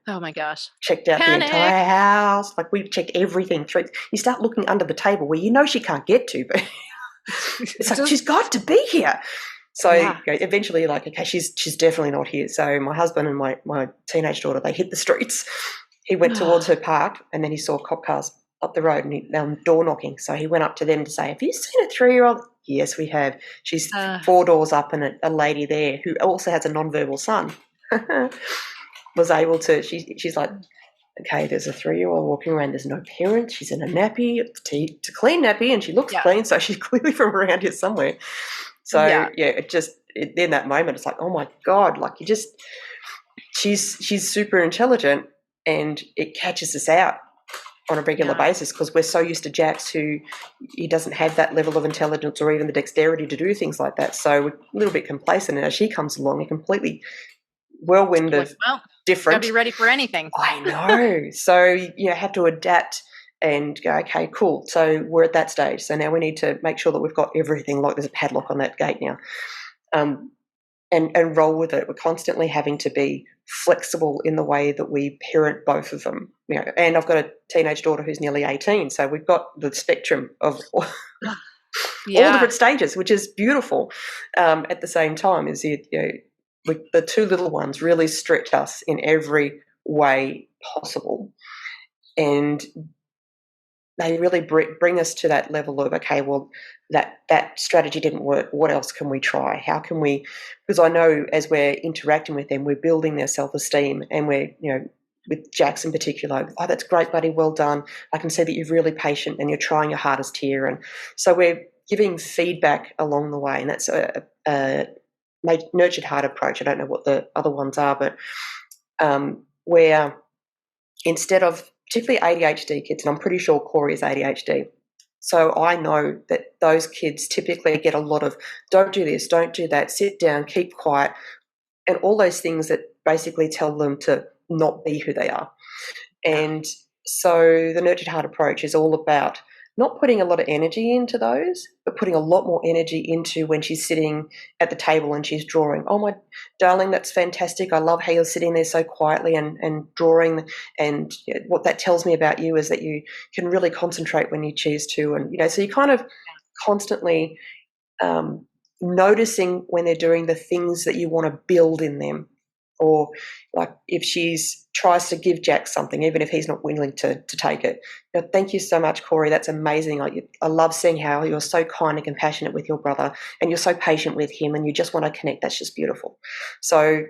Oh, my gosh. Checked out the entire house. Like, we checked everything through. You start looking under the table where she can't get to, but it's like, she's got to be here. So eventually, like, okay, she's definitely not here. So my husband and my teenage daughter, they hit the streets. He went towards her park, and then he saw cop cars up the road, and they were door knocking. So he went up to them to say, "Have you seen a 3-year-old?" "Yes, we have. She's 4 doors up, and a lady there who also has a nonverbal son was able to." She's like, "Okay, there's a 3-year-old walking around. There's no parents. She's in a nappy. It's a clean nappy, and she looks clean, so she's clearly from around here somewhere." So in that moment, it's like, oh my God, like she's super intelligent, and it catches us out on a regular basis, because we're so used to Jax, who he doesn't have that level of intelligence or even the dexterity to do things like that. So we're a little bit complacent, and as she comes along, a completely whirlwind of different. Gotta be ready for anything. I know. So you have to adapt and go, okay, cool. So we're at that stage. So now we need to make sure that we've got everything, like there's a padlock on that gate now, and roll with it. We're constantly having to be flexible in the way that we parent both of them. And I've got a teenage daughter who's nearly 18, so we've got the spectrum of all different stages, which is beautiful. At the same time, is the 2 little ones really stretch us in every way possible, and they really bring us to that level of, okay, well, that strategy didn't work. What else can we try? How can we? Because I know as we're interacting with them, we're building their self-esteem, and we're, with Jax in particular, "Oh, that's great, buddy, well done. I can see that you're really patient and you're trying your hardest here." And so we're giving feedback along the way, and that's a nurtured heart approach. I don't know what the other ones are, but where instead of, particularly ADHD kids, and I'm pretty sure Corey is ADHD, so I know that those kids typically get a lot of, don't do this, don't do that, sit down, keep quiet, and all those things that basically tell them to not be who they are. And so the nurtured heart approach is all about not putting a lot of energy into those, but putting a lot more energy into when she's sitting at the table and she's drawing. Oh, my darling, that's fantastic. I love how you're sitting there so quietly and drawing. And what that tells me about you is that you can really concentrate when you choose to. And, so you kind of constantly noticing when they're doing the things that you want to build in them. Or like if she's tries to give Jack something, even if he's not willing to take it. Thank you so much, Corey. That's amazing. I love seeing how you're so kind and compassionate with your brother and you're so patient with him and you just want to connect. That's just beautiful. So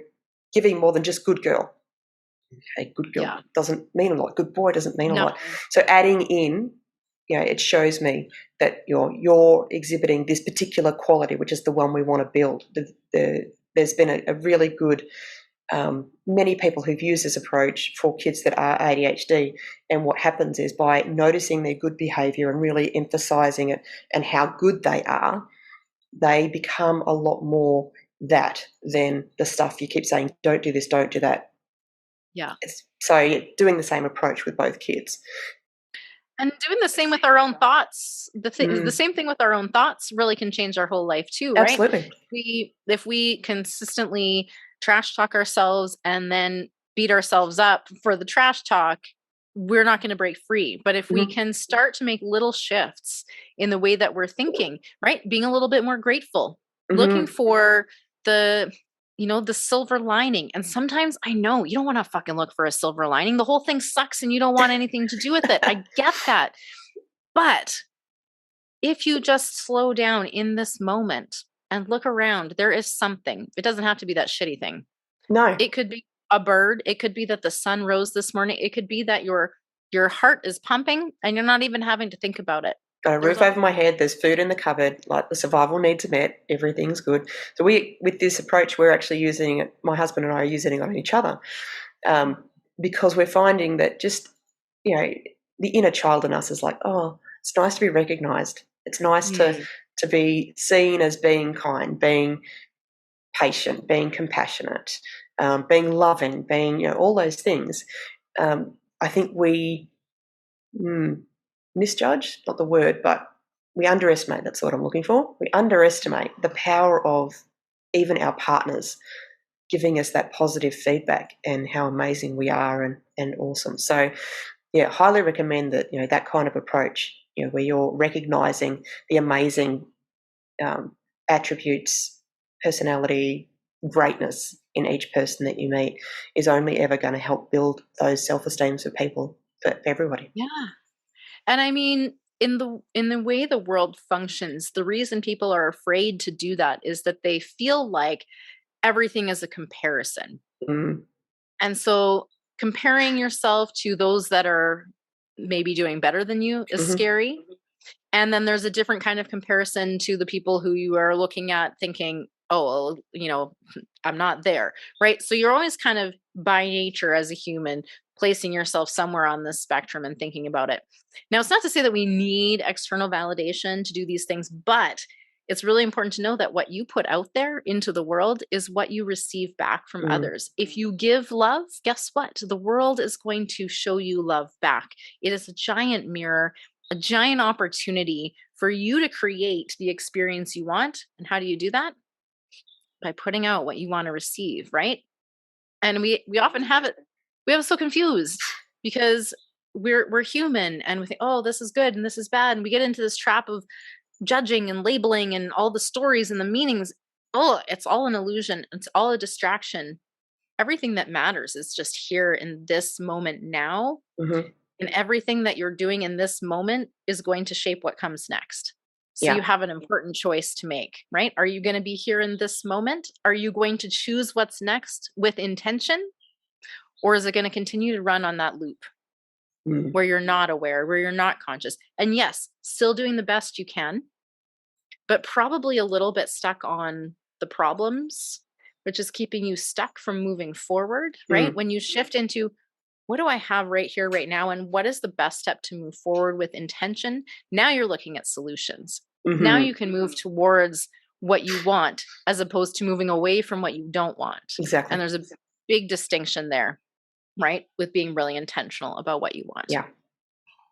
giving more than just good girl. Okay, good girl doesn't mean a lot. Good boy doesn't mean a lot. So adding in, it shows me that you're exhibiting this particular quality, which is the one we want to build. There's been a really good many people who've used this approach for kids that are ADHD, and what happens is by noticing their good behaviour and really emphasising it and how good they are, they become a lot more that than the stuff you keep saying, don't do this, don't do that. Yeah. So doing the same approach with both kids. And doing the same with our own thoughts. The same thing with our own thoughts really can change our whole life too, right? Absolutely. If we consistently trash talk ourselves and then beat ourselves up for the trash talk, we're not going to break free. But if we can start to make little shifts in the way that we're thinking, right? Being a little bit more grateful, looking for the silver lining. And sometimes I know you don't want to fucking look for a silver lining. The whole thing sucks and you don't want anything to do with it. I get that. But if you just slow down in this moment and look around, there is something. It doesn't have to be that shitty thing. No. It could be a bird. It could be that the sun rose this morning. It could be that your heart is pumping and you're not even having to think about it. Got a roof over my head, there's food in the cupboard, like the survival needs are met, everything's good. So with this approach, we're actually using it, my husband and I are using it on each other, because we're finding that just, the inner child in us is like, oh, it's nice to be recognised. It's nice to be seen as being kind, being patient, being compassionate, being loving, being, all those things. I think we misjudge, not the word, but we underestimate, that's what I'm looking for. We underestimate the power of even our partners giving us that positive feedback and how amazing we are and awesome. So, highly recommend that, that kind of approach, where you're recognising the amazing attributes, personality, greatness in each person that you meet is only ever going to help build those self-esteems for people, for everybody. Yeah. And I mean, in the way the world functions, the reason people are afraid to do that is that they feel like everything is a comparison. And so comparing yourself to those that are maybe doing better than you is scary. And then there's a different kind of comparison to the people who you are looking at thinking, oh, well, I'm not there, right? So you're always kind of by nature as a human placing yourself somewhere on this spectrum and thinking about it. Now, it's not to say that we need external validation to do these things, but it's really important to know that what you put out there into the world is what you receive back from others. If you give love, guess what? The world is going to show you love back. It is a giant mirror, a giant opportunity for you to create the experience you want. And how do you do that? By putting out what you want to receive, right? And we often have it so confused because we're human and we think, oh, this is good and this is bad. And we get into this trap of judging and labeling and all the stories and the meanings. Oh, it's all an illusion. It's all a distraction. Everything that matters is just here in this moment now. And everything that you're doing in this moment is going to shape what comes next. So you have an important choice to make, right? Are you going to be here in this moment? Are you going to choose what's next with intention? Or is it going to continue to run on that loop where you're not aware, where you're not conscious? And yes, still doing the best you can, but probably a little bit stuck on the problems, which is keeping you stuck from moving forward, right? When you shift into, what do I have right here, right now? And what is the best step to move forward with intention? Now you're looking at solutions. Now you can move towards what you want as opposed to moving away from what you don't want. Exactly. And there's a big distinction there, right? With being really intentional about what you want. Yeah.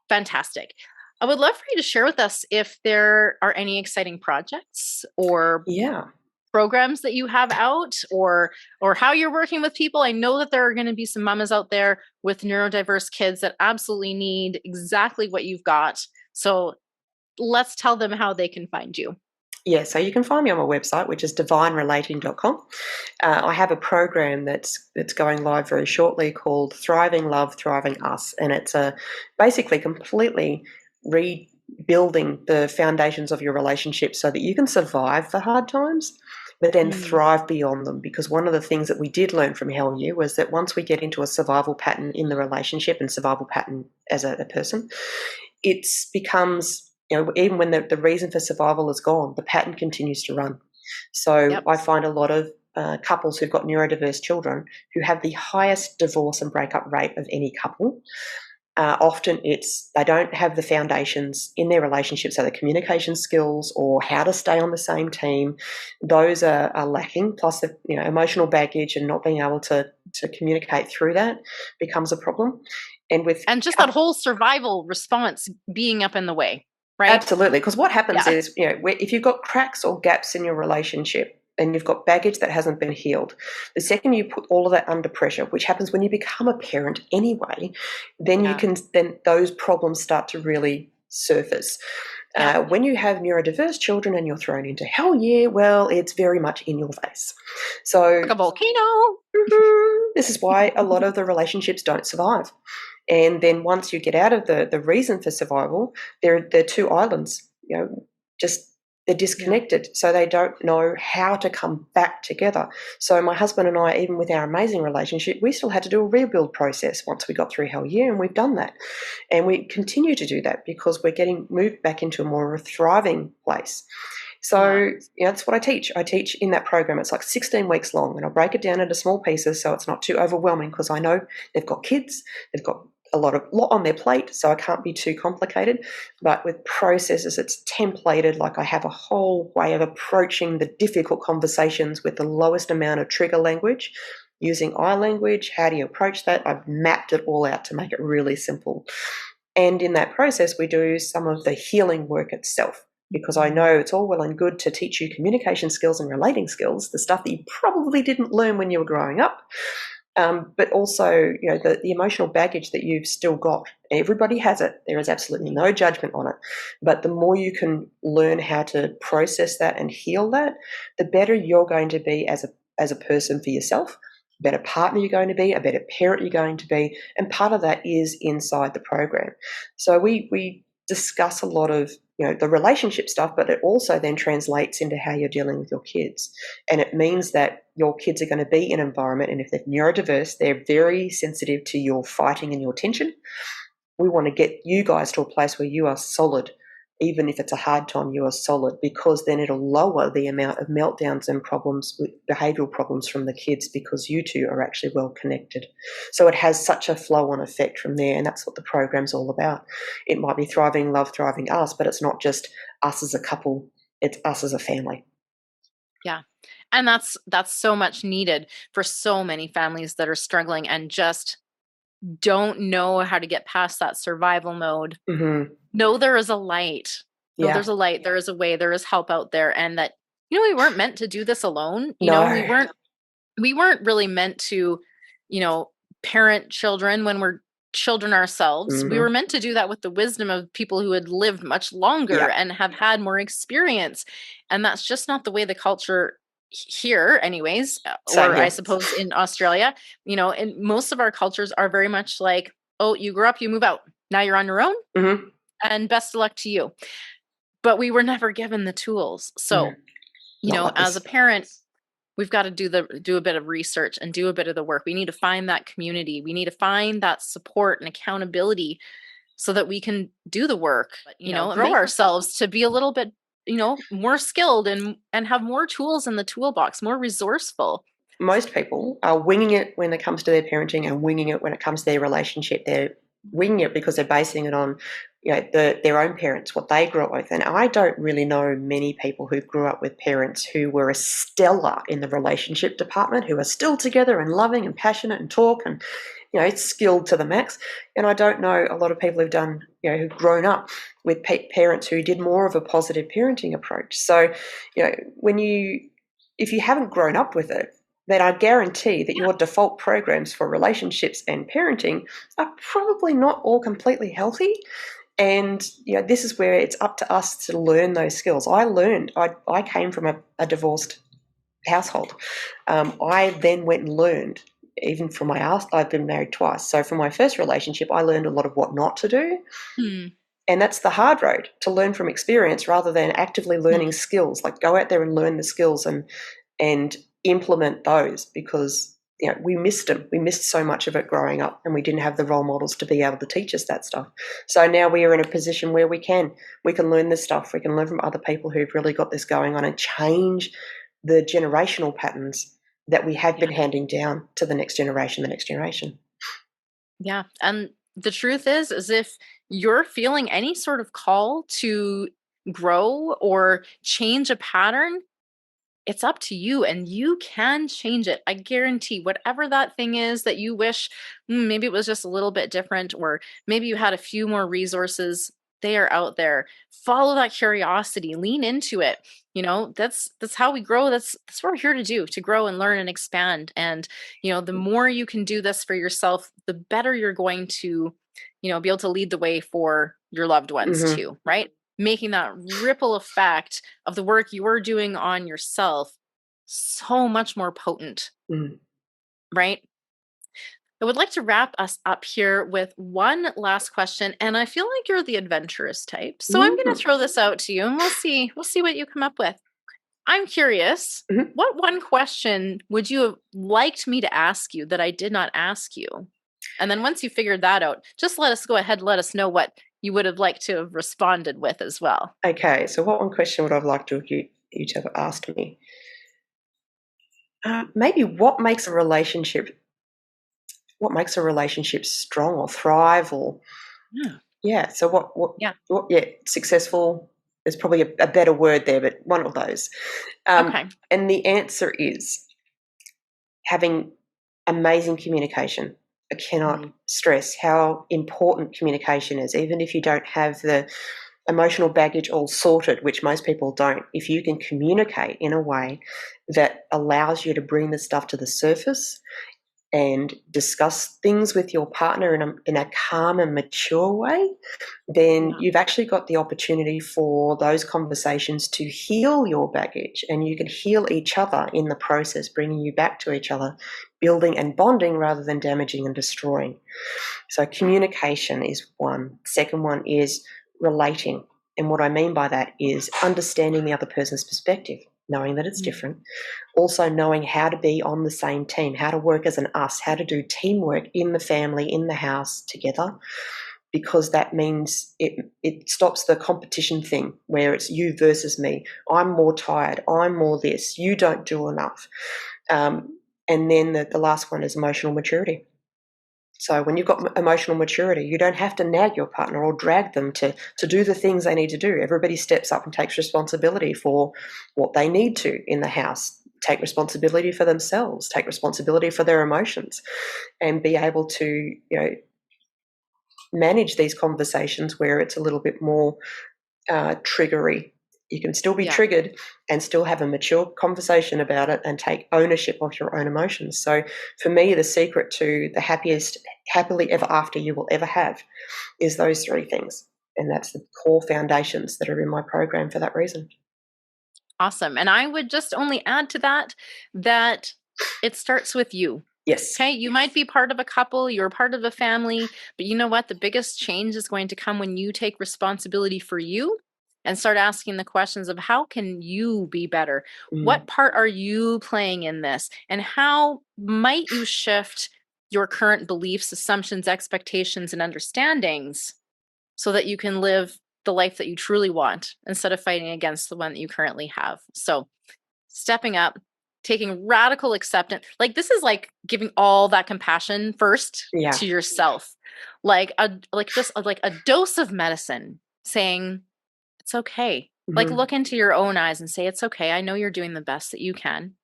Fantastic. I would love for you to share with us if there are any exciting projects or Yeah. programs that you have out, or how you're working with people. I know that there are going to be some mamas out there with neurodiverse kids that absolutely need exactly what you've got. So let's tell them how they can find you. Yeah, so you can find me on my website, which is divinerelating.com. I have a program that's going live very shortly called Thriving Love, Thriving Us, and it's basically completely rebuilding the foundations of your relationship so that you can survive the hard times, but then Mm, thrive beyond them. Because one of the things that we did learn from Hell Yeah was that once we get into a survival pattern in the relationship and survival pattern as a person, it becomes, even when the reason for survival is gone, the pattern continues to run. So yep. I find a lot of couples who've got neurodiverse children who have the highest divorce and breakup rate of any couple. Often it's they don't have the foundations in their relationship, so the communication skills or how to stay on the same team, those are lacking. Plus, the emotional baggage and not being able to communicate through that becomes a problem. And with And just that whole survival response being up in the way, right? absolutely, because what happens Yeah. is, if you've got cracks or gaps in your relationship and you've got baggage that hasn't been healed, the second you put all of that under pressure, which happens when you become a parent anyway, then Yeah. then those problems start to really surface. Yeah. When you have neurodiverse children and you're thrown into Hell Yeah, well, it's very much in your face. So Like a volcano. this is why a lot of the relationships don't survive. And then once you get out of the reason for survival, they're two islands, just they're Yeah. disconnected. So they don't know how to come back together. So my husband and I, even with our amazing relationship, we still had to do a rebuild process once we got through Hell Yeah, and we've done that. And we continue to do that because we're getting moved back into a more of a thriving place. Yeah. So that's what I teach. I teach in that program. It's like 16 weeks long, and I break it down into small pieces so it's not too overwhelming, because I know they've got kids, they've got a lot on their plate, so I can't be too complicated. But with processes, it's templated. Like I have a whole way of approaching the difficult conversations with the lowest amount of trigger language, using I language. How do you approach that? I've mapped it all out to make it really simple. And in that process, we do some of the healing work itself, because I know it's all well and good to teach you communication skills and relating skills, the stuff that you probably didn't learn when you were growing up. But also, the emotional baggage that you've still got. Everybody has it. There is absolutely no judgment on it. But the more you can learn how to process that and heal that, the better you're going to be as a person for yourself, a better partner you're going to be, a better parent you're going to be. And part of that is inside the program. So we discuss a lot of the relationship stuff, but it also then translates into how you're dealing with your kids. And it means that your kids are going to be in an environment, and if they're neurodiverse, they're very sensitive to your fighting and your tension. We want to get you guys to a place where you are solid. Even if it's a hard time, you are solid, because then it'll lower the amount of meltdowns and problems with behavioural problems from the kids, because you two are actually well connected. So it has such a flow-on effect from there, and that's what the program's all about. It might be Thriving Love, Thriving Us, but it's not just us as a couple, it's us as a family. Yeah. And that's so much needed for so many families that are struggling and just don't know how to get past that survival mode. Mm-hmm. Know there is a light. No, Yeah. there's a light, there is a way, there is help out there, and that we weren't meant to do this alone. We No. weren't really meant to, you know, parent children when we're children ourselves. We were Mm-hmm. meant to do that with the wisdom of people who had lived much longer Yeah. and have had more experience. And that's just not the way the culture here, anyways, Same or I here. suppose in Australia, and most of our cultures are very much like, oh, you grew up, you move out. Now you're on your own, Mm-hmm. and best of luck to you. But we were never given the tools. No, So, not like as a this. parent, we've got to do a bit of research and do a bit of the work. We need to find that community. We need to find that support and accountability so that we can do the work, and grow ourselves to be a little bit, more skilled and have more tools in the toolbox, more resourceful. Most people are winging it when it comes to their parenting and winging it when it comes to their relationship. They're winging it because they're basing it on their own parents, what they grew up with. And I don't really know many people who grew up with parents who were a stellar in the relationship department, who are still together and loving and passionate and talk and skilled to the max. And I don't know a lot of people who've done who've grown up with parents who did more of a positive parenting approach. So, if you haven't grown up with it, then I guarantee that your default programs for relationships and parenting are probably not all completely healthy. And this is where it's up to us to learn those skills. I came from a divorced household. I then went and learned, even from I've been married twice. So from my first relationship, I learned a lot of what not to do. And that's the hard road, to learn from experience rather than actively learning skills. Like, go out there and learn the skills and implement those, because we missed them. We missed so much of it growing up, and we didn't have the role models to be able to teach us that stuff. So now we are in a position where we can learn this stuff. We can learn from other people who've really got this going on and change the generational patterns that we have been handing down to the next generation. Yeah. And the truth is if you're feeling any sort of call to grow or change a pattern, it's up to you, and you can change it. I guarantee whatever that thing is that you wish, maybe it was just a little bit different, or maybe you had a few more resources, they are out there. Follow that curiosity, lean into it. That's how we grow. That's what we're here to do, to grow and learn and expand. And, the more you can do this for yourself, the better you're going to, be able to lead the way for your loved ones too, right? Making that ripple effect of the work you're doing on yourself so much more potent, right? I would like to wrap us up here with one last question, and I feel like you're the adventurous type, so I'm going to throw this out to you, and we'll see what you come up with. I'm curious, what one question would you have liked me to ask you that I did not ask you? And then once you figured that out, just let us know what you would have liked to have responded with as well. Okay, so what one question would I have liked you to have asked me? Maybe what makes a relationship strong or thrive, or so what successful is probably a better word there, but one of those. Okay. And the answer is having amazing communication. I cannot stress how important communication is, even if you don't have the emotional baggage all sorted, which most people don't. If you can communicate in a way that allows you to bring the stuff to the surface and discuss things with your partner in a calm and mature way, then you've actually got the opportunity for those conversations to heal your baggage, and you can heal each other in the process, bringing you back to each other, building and bonding rather than damaging and destroying. So communication is one. Second one is relating. And what I mean by that is understanding the other person's perspective, knowing that it's different. Also knowing how to be on the same team, how to work as an us, how to do teamwork in the family, in the house together, because that means it stops the competition thing where it's you versus me. I'm more tired. I'm more this. You don't do enough. And then the last one is emotional maturity. So when you've got emotional maturity, you don't have to nag your partner or drag them to do the things they need to do. Everybody steps up and takes responsibility for what they need to in the house, take responsibility for themselves, take responsibility for their emotions, and be able to, manage these conversations where it's a little bit more triggery. You can still be triggered and still have a mature conversation about it and take ownership of your own emotions. So for me, the secret to the happiest, happily ever after you will ever have is those three things. And that's the core foundations that are in my program for that reason. Awesome. And I would just only add to that it starts with you. Yes. Okay. You might be part of a couple, you're part of a family, but you know what? The biggest change is going to come when you take responsibility for you and start asking the questions of how can you be better? What part are you playing in this? And how might you shift your current beliefs, assumptions, expectations, and understandings so that you can live the life that you truly want instead of fighting against the one that you currently have? So stepping up, taking radical acceptance. Like, this is like giving all that compassion first to yourself, like a dose of medicine, saying it's okay. Like, look into your own eyes and say, it's okay. I know you're doing the best that you can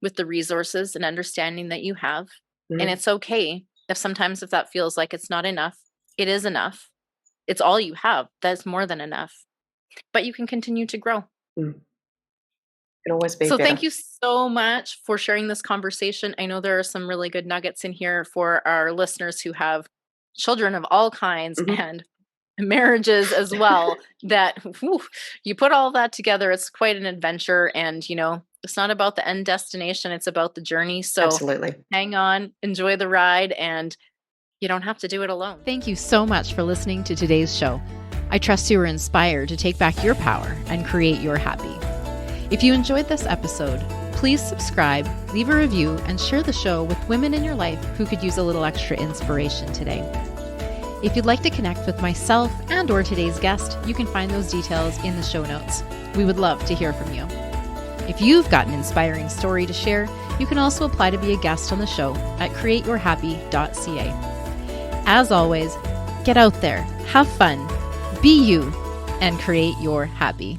with the resources and understanding that you have. And it's okay if sometimes if that feels like it's not enough, it is enough. it's all you have. That's more than enough. But you can continue to grow. Can always be So better. thank you so much for sharing this conversation. I know there are some really good nuggets in here for our listeners who have children of all kinds and marriages as well, that you put all that together, it's quite an adventure. And, it's not about the end destination, it's about the journey. So Absolutely. hang on, enjoy the ride, and you don't have to do it alone. Thank you so much for listening to today's show. I trust you were inspired to take back your power and create your happy. If you enjoyed this episode, please subscribe, leave a review, and share the show with women in your life who could use a little extra inspiration today. If you'd like to connect with myself and or today's guest, you can find those details in the show notes. We would love to hear from you. If you've got an inspiring story to share, you can also apply to be a guest on the show at createyourhappy.ca. As always, get out there, have fun, be you, and create your happy.